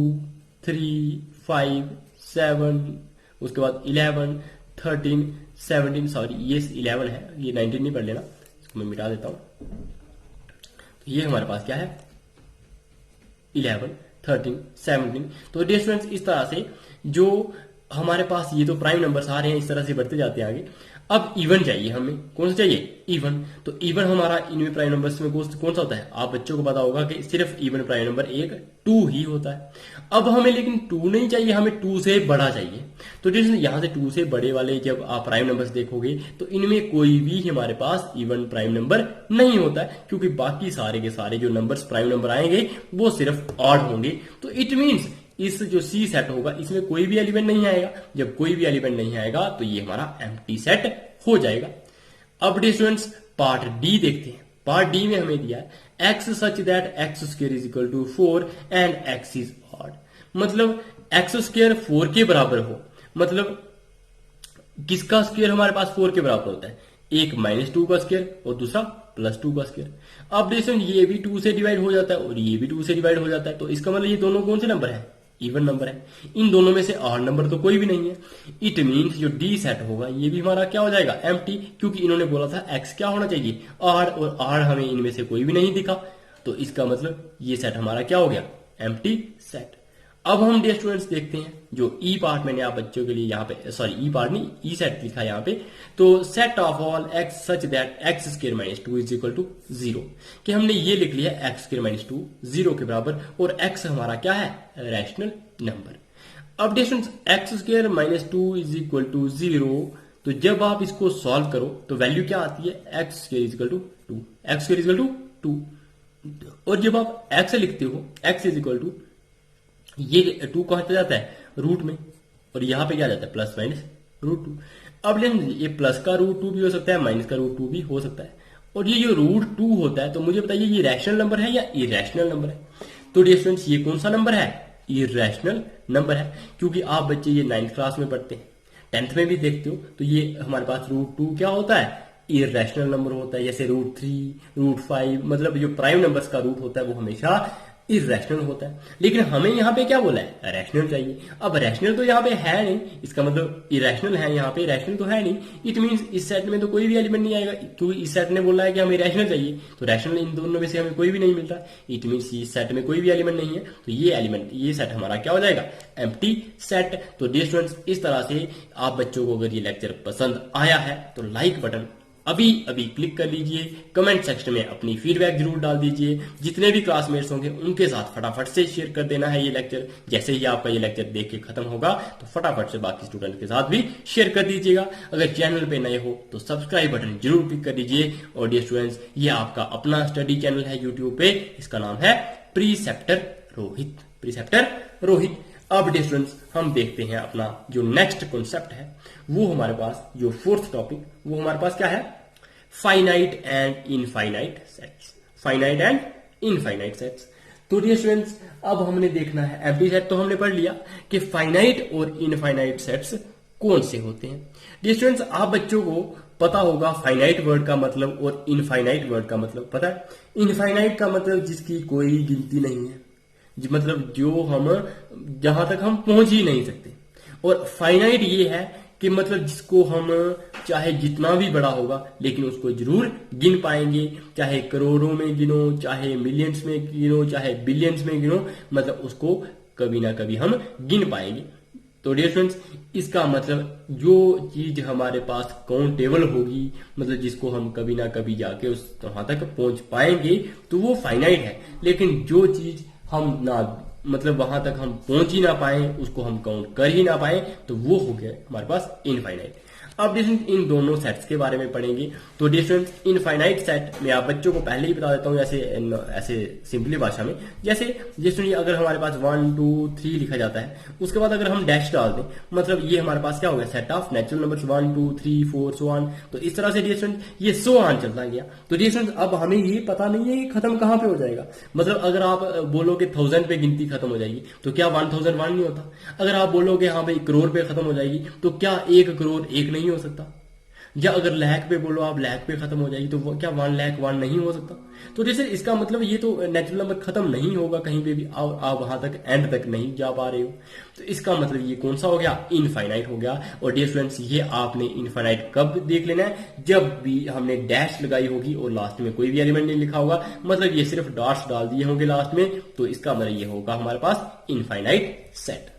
3 5 7, उसके बाद 11 13 17, सॉरी ये 11 है, ये 19 नहीं पढ़ लेना, इसको मैं मिटा देता हूं। तो ये हमारे पास क्या है, 11 13 17। तो डियर स्टूडेंट्स, इस तरह से जो हमारे पास ये तो प्राइम नंबर्स आ रहे हैं, इस तरह से बढ़ते जाते हैं आगे। अब इवन चाहिए हमें, कौन सा चाहिए, इवन। तो इवन हमारा इनमें प्राइम नंबर्स में कौन सा होता है, आप बच्चों को पता होगा कि सिर्फ इवन प्राइम नंबर एक 2 ही होता है। अब हमें लेकिन 2 नहीं चाहिए, हमें 2 से बड़ा चाहिए। तो जैसे यहां से 2 से बड़े वाले जब आप प्राइम नंबर्स देखोगे तो इनमें कोई भी हमारे पास इवन प्राइम नंबर नहीं होता है, क्योंकि बाकी सारे के सारे जो नंबर्स प्राइम नंबर आएंगे वो सिर्फ ऑड होंगे। तो इट मीन्स इस जो सी सेट होगा इसमें कोई भी एलिमेंट नहीं आएगा। जब कोई भी एलिमेंट नहीं आएगा तो ये हमारा एम्प्टी सेट हो जाएगा। अब डियर स्टूडेंट्स, पार्ट डी देखते हैं। पार्ट डी में हमें दिया है x such that x square is equal to 4 and x is odd. मतलब एक्स स्क्वायर 4 के बराबर हो, मतलब किसका स्क्वायर हमारे पास 4 के बराबर होता है, एक -2 का स्क्वायर और दूसरा +2 का स्क्वायर। अब देखो ये भी 2 से डिवाइड हो जाता है और ये भी 2 से डिवाइड हो जाता है, तो इसका मतलब ये दोनों कौन से नंबर है, इवन नंबर है। इन दोनों में से ऑड नंबर तो कोई भी नहीं है। इट मीन्स जो डी सेट होगा ये भी हमारा क्या हो जाएगा, एम्प्टी, क्योंकि इन्होंने बोला था एक्स क्या होना चाहिए, ऑड, और ऑड हमें इनमें से कोई भी नहीं दिखा। तो इसका मतलब ये सेट हमारा क्या हो गया, एम्प्टी सेट। अब हम डियर स्टूडेंट्स देखते हैं जो ई पार्ट मैंने आप बच्चों के लिए यहाँ पे, सॉरी ई पार्ट नहीं, ई सेट लिखा है यहाँ पे। तो set of all x such that x square -2 is equal to 0, कि हमने ये लिख लिया एक्स स्क्वायर -2 0 के बराबर, और एक्स हमारा क्या है, रैशनल नंबर। अब dear students, x square -2 is equal to 0, तो जब आप इसको सॉल्व करो तो वैल्यू क्या आती है, x square is equal to 2, x square is equal to 2। और जब आप एक्स लिखते हो, एक्स इज इक्वल टू, ये 2 कहां चला जाता है, रूट में, और यहां पे क्या जाता है, प्लस माइनस √2। अब ये प्लस का √2 भी हो सकता है, माइनस का √2 भी हो सकता है। और ये जो √2 होता है, तो मुझे बताइए ये रैशनल नंबर है या इरेशनल नंबर है। तो डियर स्टूडेंट्स, ये कौन सा नंबर है, इरेशनल नंबर है, क्योंकि आप बच्चे ये 9th क्लास में पढ़ते हैं, 10th में भी देखते हो, तो ये हमारे पास √2 क्या होता है, इरेशनल नंबर होता है। जैसे √3 √5, मतलब जो प्राइम नंबर्स का रूट होता है वो हमेशा इरेशनल होता है। लेकिन हमें यहाँ पे क्या बोला है, रैशनल चाहिए। अब रैशनल तो यहाँ पे है नहीं, इसका मतलब इरेशनल है, यहाँ पे रैशनल तो है नहीं। इट मीन्स इस सेट में तो कोई भी एलिमेंट नहीं आएगा, क्योंकि इस सेट ने बोला है कि हमें रैशनल चाहिए, तो रैशनल इन दोनों में से हमें कोई भी नहीं मिलता। इट मीन्स इस सेट में कोई भी एलिमेंट नहीं है, तो ये एलिमेंट, ये सेट हमारा क्या हो जाएगा, एम्प्टी सेट। तो डियर स्टूडेंट्स, इस तरह से आप बच्चों को अगर ये लेक्चर पसंद आया है तो लाइक बटन अभी अभी क्लिक कर लीजिए, कमेंट सेक्शन में अपनी फीडबैक जरूर डाल दीजिए, जितने भी क्लासमेट्स होंगे उनके साथ फटाफट से शेयर कर देना है ये लेक्चर। जैसे ही आपका ये लेक्चर देख के खत्म होगा तो फटाफट से बाकी स्टूडेंट के साथ भी शेयर कर दीजिएगा। अगर चैनल पे नए हो तो सब्सक्राइब बटन जरूर क्लिक कर दीजिए। और डियर स्टूडेंट्स, ये आपका अपना स्टडी चैनल है यूट्यूब पे, इसका नाम है प्रीसेप्टर रोहित, प्रीसेप्टर रोहित। अब डियर स्टूडेंट्स, हम देखते हैं अपना जो नेक्स्ट कॉन्सेप्ट है, वो हमारे पास जो फोर्थ टॉपिक, वो हमारे पास क्या है, finite and infinite sets, finite and infinite sets. तो डियर स्टूडेंट्स, अब हमने देखना है, एम्प्टी सेट तो हमने पढ़ लिया कि फाइनाइट और इनफाइनाइट सेट्स कौन से होते हैं। डियर स्टूडेंट्स, आप बच्चों को पता होगा फाइनाइट वर्ड का मतलब और इनफाइनाइट वर्ड का मतलब पता है। इनफाइनाइट का मतलब जिसकी कोई गिनती नहीं है, मतलब जो हम जहां तक हम पहुंच ही नहीं सकते। और फाइनाइट ये है कि मतलब जिसको हम चाहे जितना भी बड़ा होगा लेकिन उसको जरूर गिन पाएंगे, चाहे करोड़ों में गिनो, चाहे मिलियंस में गिनो, चाहे बिलियंस में गिनो, मतलब उसको कभी ना कभी हम गिन पाएंगे। तो डियर स्टूडेंट्स, इसका मतलब जो चीज हमारे पास काउंटेबल होगी, मतलब जिसको हम कभी ना कभी जाके उस वहां तक पहुंच पाएंगे, तो वो फाइनाइट है। लेकिन जो चीज हम ना, मतलब वहां तक हम पहुंच ही ना पाए, उसको हम काउंट कर ही ना पाए, तो वो हो गया हमारे पास इनफाइनाइट। अब इन दोनों सेट्स के बारे में पढ़ेंगे। तो डियर स्टूडेंट्स, इनफाइनाइट सेट में आप बच्चों को पहले ही बता देता हूं, ऐसे सिंपली भाषा में। जैसे अगर हमारे पास 1 2 3 लिखा जाता है, उसके बाद अगर हम डैश डाल दें, मतलब ये हमारे पास क्या हो गया, set of natural numbers 1 2 3 4 so on. तो इस तरह से डियर स्टूडेंट्स ये सो ऑन चलता गया। तो डियर स्टूडेंट्स, अब हमें ये पता नहीं है कि खत्म कहां पे हो जाएगा। मतलब अगर आप बोलोगे 1000 पे गिनती खत्म हो जाएगी, तो क्या 1001 नहीं होता? अगर आप बोलोगे हाँ भाई करोड़ पे खत्म हो जाएगी, तो क्या 1 करोड़ 1 नहीं हो सकता? या अगर लाख पे बोलो आप लाख पे खत्म हो जाएगी, तो क्या 1 लाख 1 नहीं हो सकता? तो जैसे इसका मतलब ये तो नेचुरल नंबर खत्म नहीं होगा कहीं पे भी, आप वहां तक एंड तक नहीं जा पा रहे हो। तो इसका मतलब ये कौन सा हो गया, इनफाइनाइट हो गया। और डियर स्टूडेंट्स, ये आपने इनफाइनाइट कब देख लेना है, जब भी हमने डैश लगाई होगी और लास्ट में कोई भी एलिमेंट नहीं लिखा होगा, मतलब ये सिर्फ डॉट्स डाल दिए होंगे लास्ट में, तो इसका मतलब ये होगा हमारे पास इनफाइनाइट सेट।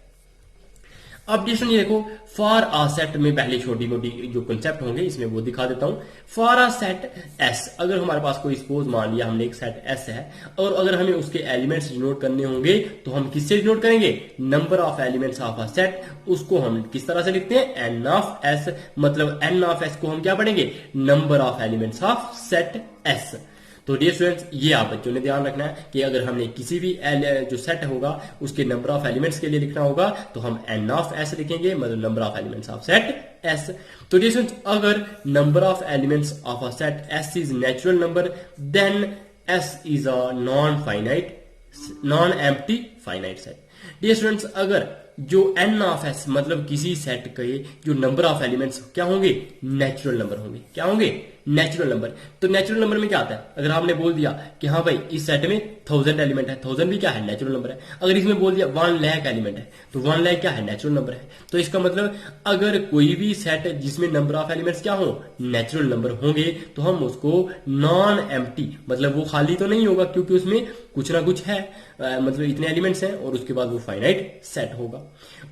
अब डिस्टन ये देखो, फॉर आ सेट में पहले छोटी मोटी जो कंसेप्ट होंगे इसमें वो दिखा देता हूं। फॉर आ सेट एस, अगर हमारे पास कोई सपोज मान लिया हमने एक सेट एस है, और अगर हमें उसके एलिमेंट्स डिनोट करने होंगे, तो हम किससे डिनोट करेंगे, number of elements of a set. उसको हम किस तरह से लिखते हैं, एन ऑफ एस। मतलब एन ऑफ एस को हम क्या पढ़ेंगे, number of elements of set s. तो डियर स्टूडेंट्स, ये आप बच्चों ने ध्यान रखना है कि अगर हमने किसी भी जो सेट होगा उसके नंबर ऑफ एलिमेंट्स के लिए लिखना होगा, तो हम एन ऑफ एस लिखेंगे, मतलब number of elements of set s. तो डियर स्टूडेंट्स, अगर number of elements of a set s is natural number, then s is a non empty finite set. Dear students, अगर जो एन ऑफ एस मतलब किसी सेट के जो नंबर ऑफ एलिमेंट्स क्या होंगे, नेचुरल नंबर होंगे। क्या होंगे, नेचुरल नंबर। तो नेचुरल नंबर में क्या आता है, अगर आपने बोल दिया कि हाँ भाई इस सेट में 1000 एलिमेंट है, 1000 भी क्या है, नेचुरल नंबर है। अगर इसमें बोल दिया 1 लाख एलिमेंट है, तो 1 लाख क्या है, नेचुरल नंबर है। तो इसका मतलब अगर कोई भी सेट जिसमें नंबर ऑफ एलिमेंट्स क्या हो, नेचुरल नंबर होंगे, तो हम उसको नॉन एम्प्टी, मतलब वो खाली तो नहीं होगा क्योंकि उसमें कुछ ना कुछ है, मतलब इतने एलिमेंट्स हैं, और उसके बाद वो फाइनाइट सेट होगा।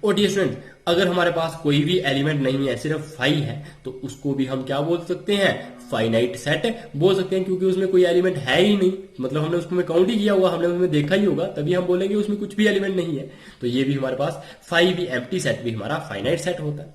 और डियर स्टूडेंट, अगर हमारे पास कोई भी एलिमेंट नहीं है, सिर्फ 5 है, तो उसको भी हम क्या बोल सकते हैं, फाइनाइट सेट बोल सकते हैं, क्योंकि उसमें कोई एलिमेंट है ही नहीं। मतलब हमने उसमें काउंट ही किया हुआ, हमने उसमें देखा ही होगा, तभी हम बोलेंगे उसमें कुछ भी एलिमेंट नहीं है। तो ये भी हमारे पास 5 भी एम्प्टी सेट भी हमारा फाइनाइट सेट होता है।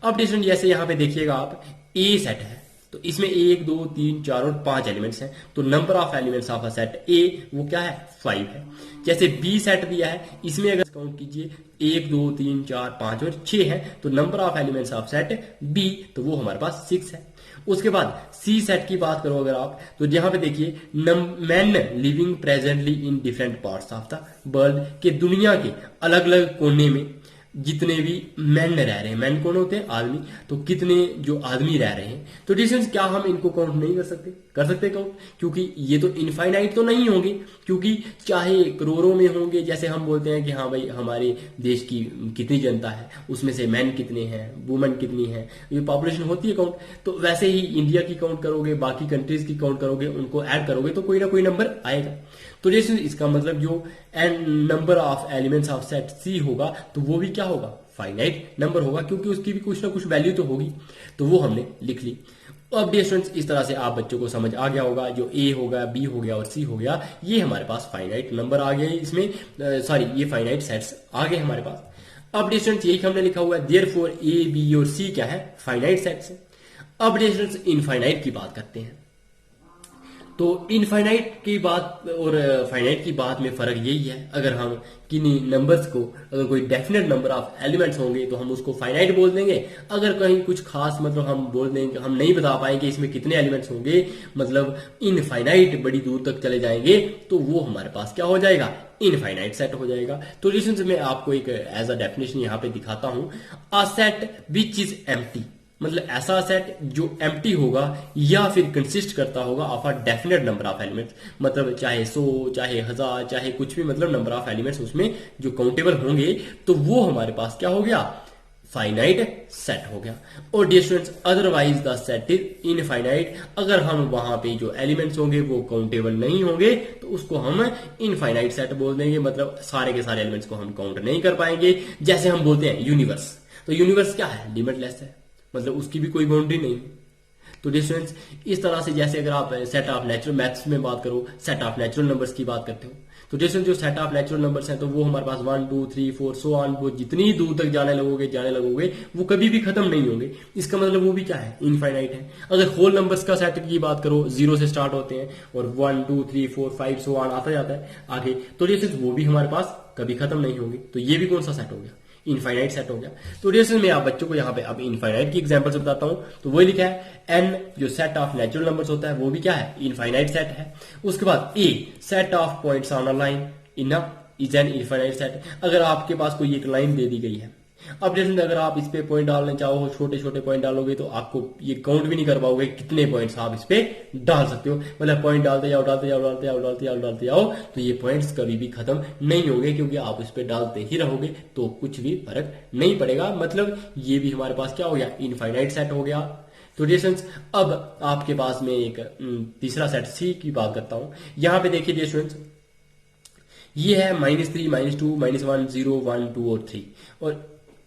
अब डिस्टेंट जैसे यहां पे देखिएगा आप, ए सेट है, तो इसमें 1 2 3 4 और 5 एलिमेंट्स हैं, तो number of elements of a set ए वो क्या है, 5 है। जैसे बी सेट दिया है, इसमें अगर काउंट कीजिए 1 2 3 4 5 और 6 है, तो number of elements of set b तो वो हमारे पास 6 है। उसके बाद सी सेट की बात करो अगर आप, तो यहां पे देखिए man living presently in different parts of the world, के दुनिया के अलग अलग कोने में जितने भी मैन रह रहे हैं, मैन कौन होते हैं, आदमी, तो कितने जो आदमी रह रहे हैं, तो डिस्टेंस क्या हम इनको काउंट नहीं कर सकते, कर सकते काउंट, क्योंकि ये तो इनफाइनाइट तो नहीं होंगे, क्योंकि चाहे करोड़ों में होंगे, जैसे हम बोलते हैं कि हाँ भाई हमारे देश की कितनी जनता है, उसमें से मैन कितने हैं, वुमेन कितनी है, ये पॉपुलेशन होती है काउंट, तो वैसे ही इंडिया की काउंट करोगे, बाकी कंट्रीज की काउंट करोगे, उनको ऐड करोगे तो कोई ना कोई नंबर आएगा। तो जैसे इसका मतलब जो N number of elements of set C होगा तो वो भी क्या होगा, फाइनाइट नंबर होगा, क्योंकि उसकी भी कुछ ना कुछ वैल्यू तो होगी, तो वो हमने लिख ली। अब डियर स्टूडेंट्स, इस तरह से आप बच्चों को समझ आ गया होगा, जो ए हो गया, बी हो गया और सी हो गया, ये हमारे पास फाइनाइट नंबर आ गए, इसमें सॉरी ये फाइनाइट सेट्स आ गए हमारे पास। अब डियर स्टूडेंट्स यही हमने लिखा हुआ है, देयरफॉर ए बी और सी क्या है, फाइनाइट सेट्स है। अब डियर स्टूडेंट्स इनफाइनाइट की बात करते हैं। तो इनफाइनाइट की बात और फाइनाइट की बात में फर्क यही है, अगर हम किन्हीं नंबर्स को, अगर कोई डेफिनेट नंबर ऑफ एलिमेंट्स होंगे तो हम उसको फाइनाइट बोल देंगे, अगर कहीं कुछ खास मतलब हम बोल देंगे, हम नहीं बता पाएंगे इसमें कितने एलिमेंट्स होंगे, मतलब इनफाइनाइट बड़ी दूर तक चले जाएंगे, तो वो हमारे पास क्या हो जाएगा, इनफाइनाइट सेट हो जाएगा। तो लिसन से मैं आपको एक एज अ डेफिनेशन यहाँ पे दिखाता हूं, अ सेट विच इज एम्प्टी, मतलब ऐसा सेट जो एम्प्टी होगा या फिर कंसिस्ट करता होगा of a definite number of elements, मतलब चाहे 100 चाहे 1000 चाहे कुछ भी, मतलब नंबर ऑफ एलिमेंट्स उसमें जो काउंटेबल होंगे, तो वो हमारे पास क्या हो गया, फाइनाइट सेट हो गया। और dear students otherwise the set is infinite, अगर हम वहां पे जो एलिमेंट्स होंगे वो काउंटेबल नहीं होंगे तो उसको हम इनफाइनाइट सेट बोल देंगे, मतलब सारे के सारे एलिमेंट्स को हम काउंट नहीं कर पाएंगे। जैसे हम बोलते हैं यूनिवर्स, तो यूनिवर्स क्या है, लिमिटलेस है, मतलब उसकी भी कोई बाउंड्री नहीं। तो डियर स्टूडेंट्स इस तरह से, जैसे अगर आप सेट ऑफ नेचुरल मैथ्स में बात करो, सेट ऑफ नेचुरल नंबर्स की बात करते हो, तो डियर स्टूडेंट्स जो सेट ऑफ नेचुरल नंबर्स हैं तो वो हमारे पास 1 2 3 4 सो ऑन, वो जितनी दूर तक जाने लगोगे वो कभी भी खत्म नहीं होंगे। इसका मतलब वो भी क्या है, इनफाइनाइट है। अगर होल नंबर्स का सेट की बात करो, 0 से स्टार्ट होते हैं और 1 2 3 4 5 सो ऑन आता जाता है आगे, तो डियर स्टूडेंट्स वो भी हमारे पास कभी खत्म नहीं होंगे। तो ये भी कौन सा सेट हो गया, इनफाइनाइट सेट हो गया। तो डियर मैं आप बच्चों को यहाँ पे अब इनफाइनाइट की एग्जांपल से बताता हूँ। तो वही लिखा है, एन जो सेट ऑफ नेचुरल नंबर्स होता है वो भी क्या है, इनफाइनाइट सेट है। उसके बाद a set of points on a line in is an infinite set, अगर आपके पास कोई एक लाइन दे दी गई है, अब जैसे अगर आप इस पे पॉइंट डालने चाहो, छोटे छोटे पॉइंट डालोगे तो आपको ये काउंट भी नहीं कर पाओगे कितने पॉइंट्स आप इस पे डाल सकते हो, मतलब पॉइंट डालते जाओ तो ये पॉइंट्स कभी भी खत्म नहीं होंगे, क्योंकि आप इस पे डालते ही रहोगे तो कुछ भी फर्क नहीं पड़ेगा। मतलब ये भी हमारे पास क्या हो गया, इनफाइनाइट सेट हो गया। तो डियर अब आपके पास में एक तीसरा सेट सी की बात करता हूं। यहां पे देखिए डियर स्टूडेंट्स, ये है -3 -2 -1 0 1 2 और 3, और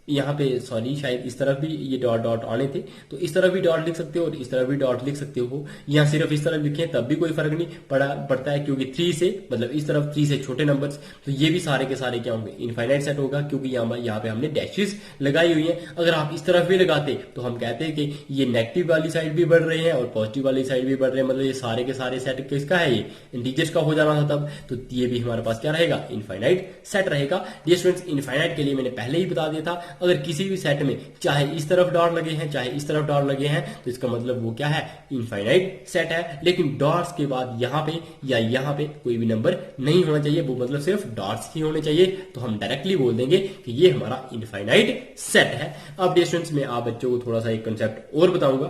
यहाँ पे सॉरी शायद इस तरफ भी ये डॉट डॉट आने थे, तो इस तरफ भी डॉट लिख सकते हो और इस तरफ भी डॉट लिख सकते हो। यहाँ सिर्फ इस तरफ लिखे तब भी कोई फर्क नहीं पड़ता है, क्योंकि 3 से मतलब इस तरफ 3 से छोटे नंबर्स, तो ये भी सारे के सारे क्या होंगे, इनफाइनाइट सेट होगा, क्योंकि यहाँ पे हमने डैशेस लगाई हुई है। अगर आप इस तरफ भी लगाते तो हम कहते हैं कि ये नेगेटिव वाली साइड भी बढ़ रहे हैं और पॉजिटिव वाली साइड भी बढ़ रहे हैं, मतलब ये सारे के सारे सेट किसका है, ये इंटीजर्स का हो जाना था तब, तो ये भी हमारे पास क्या रहेगा, इनफाइनाइट सेट रहेगा। डियर स्टूडेंट्स इनफाइनाइट के लिए मैंने पहले ही बता दिया था, अगर किसी भी सेट में चाहे इस तरफ डॉट लगे हैं चाहे इस तरफ डॉट लगे हैं तो इसका मतलब वो क्या है, इनफाइनाइट सेट है। लेकिन डॉट्स के बाद यहाँ पे या यहाँ पे कोई भी नंबर नहीं होना चाहिए, वो मतलब सिर्फ डॉट्स ही होने चाहिए, तो हम डायरेक्टली बोल देंगे कि ये हमारा इनफाइनाइट सेट है। अब डियर स्टूडेंट्स मैं आप बच्चों को थोड़ा सा एक कंसेप्ट और बताऊंगा।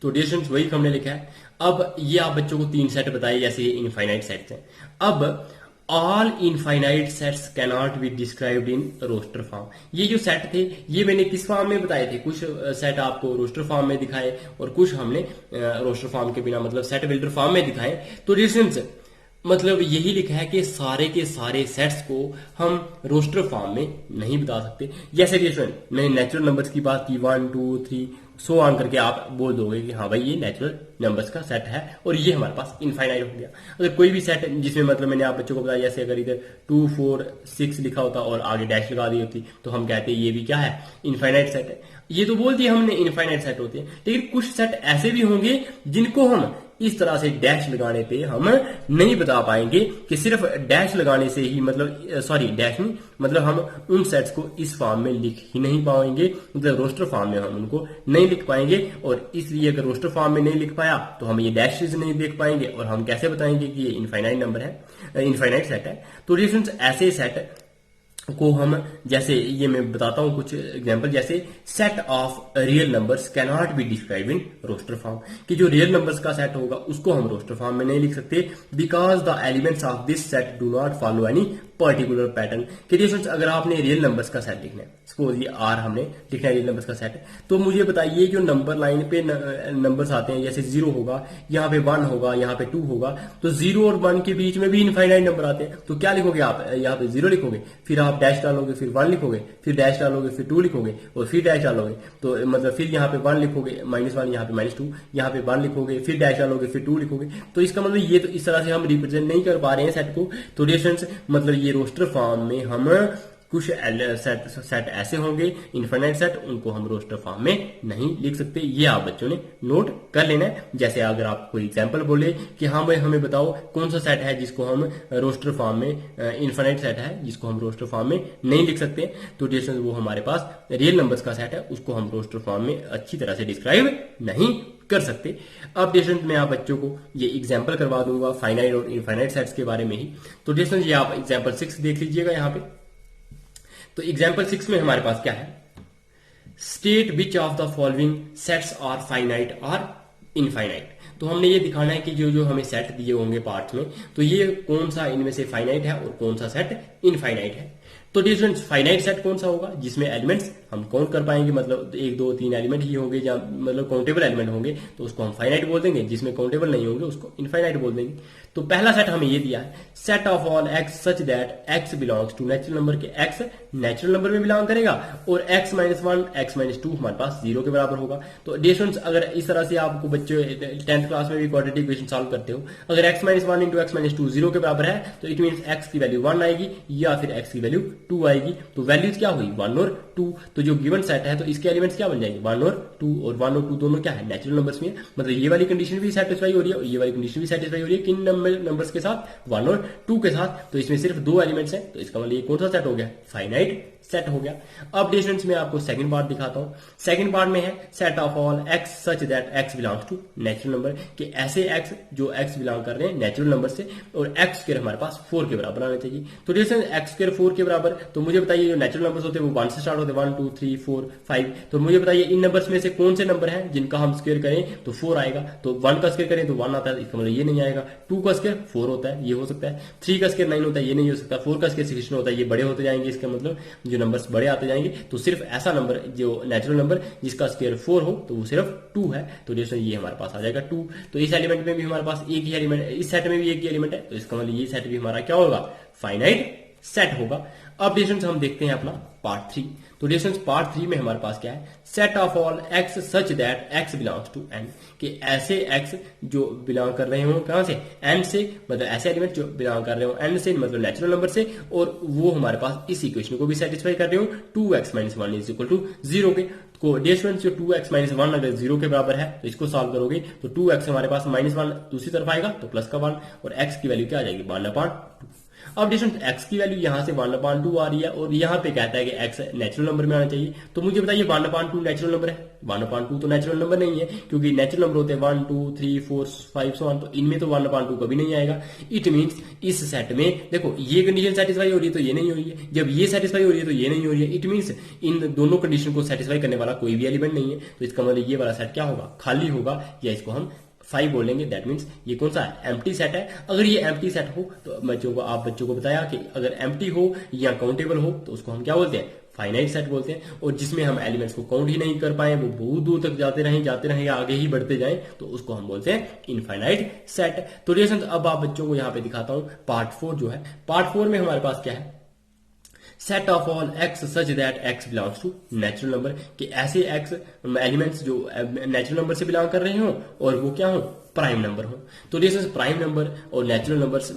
तो डियर स्टूडेंट्स वही हमने लिखा है, अब ये आप बच्चों को 3 सेट बताए जैसे ये इनफाइनाइट सेट्स हैं। अब all infinite sets cannot be described in roster form, ये जो सेट थे ये मैंने किस फॉर्म में बताए थे, कुछ सेट आपको रोस्टर फॉर्म में दिखाए और कुछ हमने रोस्टर फॉर्म के बिना मतलब सेट बिल्डर फॉर्म में दिखाए। तो डियर मतलब यही लिखा है कि सारे के सारे सेट्स को हम रोस्टर फॉर्म में नहीं बता सकते। जैसे डियर मैंने नेचुरल नंबर्स की बात की 1 2 3 सो ऑन करके आप बोल दोगे कि हाँ भाई ये नेचुरल नंबर्स का सेट है और ये हमारे पास इनफाइनाइट हो गया। अगर कोई भी सेट जिसमें मतलब मैंने आप बच्चों को बताया, जैसे अगर इधर 2 4 6 लिखा होता और आगे डैश लगा दी होती तो हम कहते ये भी क्या है, इनफाइनाइट सेट है। ये तो बोल दिया हमने इनफाइनाइट सेट होते हैं, लेकिन कुछ सेट ऐसे भी होंगे जिनको हम इस तरह से डैश लगाने पे हम नहीं बता पाएंगे कि सिर्फ डैश लगाने से ही मतलब सॉरी डैश नहीं, मतलब हम उन सेट्स को इस फॉर्म में लिख ही नहीं पाएंगे, मतलब रोस्टर फॉर्म में हम उनको नहीं लिख पाएंगे। और इसलिए अगर रोस्टर फॉर्म में नहीं लिख पाया तो हम ये डैशेस नहीं देख पाएंगे और हम कैसे बताएंगे कि ये इनफाइनाइट नंबर है, इनफाइनाइट सेट है। तो डियर फ्रेंड्स ऐसे सेट को हम, जैसे ये मैं बताता हूं कुछ एग्जांपल, जैसे set of real numbers can not be describe in roster form, कि जो रियल नंबर्स का सेट होगा उसको हम रोस्टर फॉर्म में नहीं लिख सकते, because the elements of this set do not follow any particular pattern. कि डिफरेंस, अगर आपने रियल नंबर्स का सेट लिखना है, सपोज ये आर हमने लिखना है रियल नंबर्स का सेट, तो मुझे बताइए जो नंबर लाइन पे नंबर्स आते हैं, जैसे 0 होगा, यहाँ पे 1 होगा, यहाँ पे 2 होगा, तो 0 और 1 के बीच में भी इनफाइनाइट नंबर आते हैं, तो क्या लिखोगे आप, यहाँ पे 0 लिखोगे, फिर आप डैश डालोगे, फिर 1 लिखोगे, फिर डैश डालोगे, फिर 2 लिखोगे, और फिर डैश डालोगे, तो मतलब फिर यहाँ पे 1 लिखोगे, -1, यहाँ पे -2, यहाँ पे 1 लिखोगे, फिर डैश डालोगे, फिर 2 लिखोगे। तो इसका मतलब ये, तो इस तरह से हम रिप्रेजेंट नहीं कर पा रहे हैं सेट को। तो डिफरेंस मतलब ये रोस्टर फॉर्म में हम कुछ सेट ऐसे होंगे इनफाइनाइट सेट, उनको हम रोस्टर फॉर्म में नहीं लिख सकते। ये आप बच्चों ने नोट कर लेना है। जैसे अगर आप कोई एग्जांपल बोले कि हाँ भाई हमें बताओ कौन सा सेट है जिसको हम रोस्टर फॉर्म में, इनफाइनाइट सेट है जिसको हम रोस्टर फॉर्म में नहीं लिख सकते, तो डिफरेंस वो हमारे पास रियल नंबर्स का सेट है, उसको हम रोस्टर फॉर्म में अच्छी तरह से डिस्क्राइब नहीं कर सकते। अब डिफरेंस मैं आप बच्चों को ये एग्जांपल करवा दूंगा फाइनाइट और इनफाइनाइट सेट्स के बारे में ही। तो डिफरेंस ये आप एग्जांपल 6 देख लीजिएगा यहाँ पे। तो एग्जाम्पल 6 में हमारे पास क्या है, state which of the following sets are finite और इनफाइनाइट। तो हमने ये दिखाना है कि जो जो हमें सेट दिए होंगे पार्ट्स में, तो ये कौन सा इनमें से फाइनाइट है और कौन सा सेट इनफाइनाइट है। तो डिफरेंस फाइनाइट सेट कौन सा होगा, जिसमें एलिमेंट्स हम काउंट कर पाएंगे, मतलब 1 2 3 एलिमेंट ही होंगे, या मतलब काउंटेबल एलिमेंट होंगे, तो उसको हम फाइनाइट बोल देंगे। जिसमें काउंटेबल नहीं होंगे उसको इनफाइनाइट बोल देंगे। तो पहला सेट हमें ये दिया है, set of all x such that x belongs to natural number, के एक्स नेचुरल नंबर में बिलोंग करेगा, और x -1 x -2 हमारे पास 0 के बराबर होगा। तो डिफरेंस अगर इस तरह से आपको बच्चों 10th क्लास में भी क्वाड्रेटिक इक्वेशन सॉल्व करते हो, अगर x -1 इंटू x -2 0 के बराबर है, तो इट मीन x की वैल्यू 1 आएगी या फिर x की वैल्यू 2 आएगी। तो वैल्यूज क्या हुई, 1 और 2। तो जो गिवन सेट है तो इसके एलिमेंट्स क्या बन जाएंगे, 1 और 2, और 1 और 2 दोनों क्या है, नेचुरल नंबर्स में। मतलब ये वाली कंडीशन भी सेटिस्फाई हो रही है और ये वाली कंडीशन भी सेटिस्फाई हो रही है, किन नंबर्स के साथ, 1 और 2 के साथ। तो इसमें सिर्फ 2 एलिमेंट्स हैं, तो इसका मतलब ये कौन सा सेट हो गया, फाइनाइट सेट हो गया। अब डिफरेंस में आपको सेकंड पार्ट दिखाता हूं। सेकंड पार्ट में है set of all x such that x belongs to natural number, कि ऐसे एक्स जो एक्स बिलोंग कर रहे हैं नेचुरल नंबर से, और एक्स स्क्वायर हमारे पास 4 के बराबर आना चाहिए। तो डिफरेंस एक्स स्क्वायर 4 के बराबर, तो मुझे बताइए जो नेचुरल नंबर्स होते हैं वो 1 से स्टार्ट होते हैं, 1 2 3 4 5। तो मुझे बताइए इन नंबर्स में से कौन से नंबर हैं जिनका हम स्क्वायर करें तो 4 आएगा। तो 1 का स्क्वायर करें तो 1 आता है, इसका मतलब ये नहीं आएगा। 2 का स्क्वायर 4 होता है, ये हो सकता है। 3 का स्क्वायर 9 होता है, ये नहीं हो सकता। 4 का स्क्वायर 16 होता है, ये बड़े होते जाएंगे, इसका मतलब जो नंबर्स बड़े आते जाएंगे। तो सिर्फ ऐसा नंबर जो नेचुरल नंबर जिसका स्क्वायर 4 हो तो वो सिर्फ 2 है। तो जैसे ये हमारे पास आ जाएगा 2। तो इस एलिमेंट में भी हमारे पास एक ही एलिमेंट, इस सेट में भी एक ही एलिमेंट है, तो इसका मतलब ये सेट भी हमारा क्या होगा, फाइनाइट सेट होगा। अब डिफरेंस हम देखते हैं अपना पार्ट 3। तो डिफरेंस पार्ट 3 में हमारे पास क्या है, set of all x such that x belongs to n, कि ऐसे एक्स जो बिलोंग कर रहे हो कहां से, एन से, मतलब ऐसे एलिमेंट जो बिलोंग कर रहे हो एन से, मतलब नेचुरल नंबर से, और वो हमारे पास इस इक्वेशन को भी सेटिस्फाई कर रहे हो 2x - 1 इज इक्वल टू 0 के। को डिफरेंस जो 2x - 1 अगर 0 के बराबर है तो इसको सॉल्व करोगे तो 2x हमारे पास -1 दूसरी तरफ आएगा तो प्लस का 1, और x की वैल्यू क्या आ जाएगी, 1/2। अब डिफरेंस x की वैल्यू यहां से 1/2 आ रही है, और यहां पे कहता है कि x नेचुरल नंबर में आना चाहिए। तो मुझे बताइए 1/2 नेचुरल नंबर है, 1/2 तो नेचुरल नंबर नहीं है, क्योंकि नेचुरल नंबर होते हैं 1 2 3 4 5 so on, तो इनमें तो 1/2 कभी नहीं आएगा। इट मीन्स इस सेट में देखो ये कंडीशन सेटिस्फाई हो रही है तो ये नहीं हो रही है, जब ये सेटिस्फाई हो रही है तो ये नहीं हो रही है। इट मीन्स इन दोनों कंडीशन को सेटिस्फाई करने वाला कोई भी एलिमेंट नहीं है। तो इसका मतलब ये वाला सेट क्या होगा, खाली होगा, या इसको हम 5 बोलेंगे। दैट मीन्स ये कौन सा है, एम्प्टी सेट है। अगर ये एम्प्टी सेट हो तो आप बच्चों को बताया कि अगर एम्प्टी हो या काउंटेबल हो तो उसको हम क्या बोलते हैं, फाइनाइट सेट बोलते हैं। और जिसमें हम एलिमेंट्स को काउंट ही नहीं कर पाए, वो बहुत दूर तक जाते रहे आगे ही बढ़ते जाएं, तो उसको हम बोलते हैं इनफाइनाइट सेट। तो रिलेशन अब आप बच्चों को यहां पे दिखाता हूं पार्ट 4 जो है। पार्ट 4 में हमारे पास क्या है, set of all x such that x belongs to natural number, कि ऐसे एक्स एलिमेंट्स जो नेचुरल नंबर से बिलोंग कर रहे हो और वो क्या हो, प्राइम नंबर हो। तो जैसे प्राइम नंबर और नेचुरल नंबर्स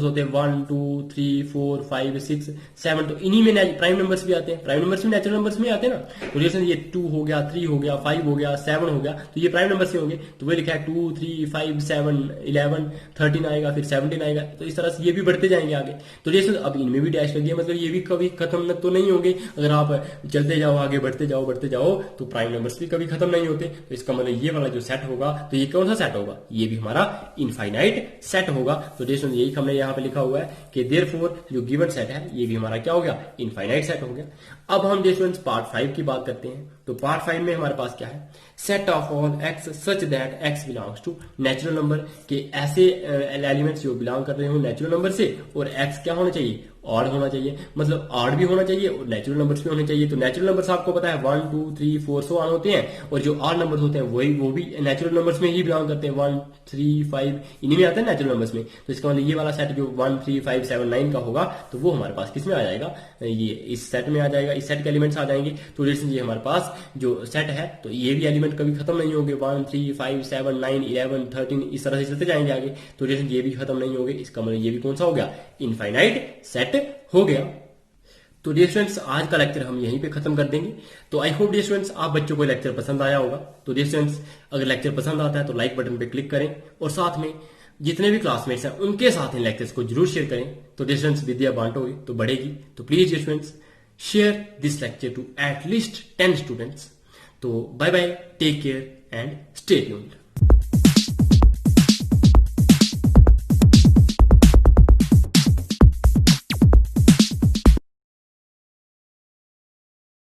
होते हैं 1 2 3 4 5 6 7, तो इन्हीं में प्राइम नंबर्स भी आते हैं, प्राइम नंबर्स भी नेचुरल नंबर्स में आते हैं ना। तो जैसे ये 2 हो गया, 3 हो गया, 5 हो गया, 7 हो गया, तो ये प्राइम नंबर से होंगे। तो वो लिखा है 2 3 5 7 11 13 आएगा, फिर 17 आएगा, तो इस तरह से ये भी बढ़ते जाएंगे आगे। तो जैसे अब इनमें भी डैश लगी है, मतलब ये भी कभी खत्म तो नहीं होंगे। अगर आप चलते जाओ आगे बढ़ते जाओ तो प्राइम नंबर्स भी कभी खत्म नहीं होते। तो इसका मतलब ये वाला जो सेट होगा तो ये कौन सा सेट होगा, ये भी हमारा इनफाइनाइट सेट होगा। तो स्टूडेंट्स यही हमने यहाँ पे लिखा हुआ है कि देयरफॉर जो गिवन सेट है ये भी हमारा क्या हो गया, इनफाइनाइट सेट हो गया। अब हम स्टूडेंट्स पार्ट 5 की बात करते हैं। तो पार्ट 5 में हमारे पास क्या है, set of all x such that x belongs to natural number, के ऐसे एलिमेंट्स जो बिलोंग कर रहे हो नेचुरल नंबर से, और एक्स क्या होना चाहिए, ऑड होना चाहिए, मतलब ऑड भी होना चाहिए और नेचुरल नंबर्स भी होने चाहिए। तो नेचुरल नंबर्स आपको पता है 1 2 3 4 सो ऑन होते हैं, और जो ऑड नंबर्स होते हैं वो भी नेचुरल नंबर्स में ही बिलोंग करते हैं, 1 3 5 इन्हीं में आते हैं नेचुरल नंबर्स में। तो इसका मतलब ये वाला सेट जो 1 3 5 7 9 का होगा तो वो हमारे पास किस में आ जाएगा, ये इस सेट में आ जाएगा, इस सेट के एलिमेंट्स आ जाएंगे। तो ये हमारे पास जो सेट है तो ये भी एलिमेंट कभी खत्म नहीं होंगे, 1 3 5 7 9 11 13 इस तरह से चलते जाएंगे आगे। तो ये भी खत्म नहीं होंगे, इसका मतलब ये भी कौन सा हो गया, इनफाइनाइट सेट हो गया। तो डियर स्टूडेंट्स आज का लेक्चर हम यहीं पे खत्म कर देंगे। तो आई होप डियर स्टूडेंट्स आप बच्चों को लेक्चर पसंद आया होगा। तो डियर स्टूडेंट्स अगर लेक्चर पसंद आता है तो लाइक बटन पे क्लिक करें, और साथ में जितने भी क्लासमेट्स हैं उनके साथ इन लेक्चर्स को जरूर शेयर करें। तो डियर स्टूडेंट्स विद्या बांटोगे तो बढ़ेगी। तो please dear students share this lecture to at least 10 students. तो bye bye, take care and stay tuned.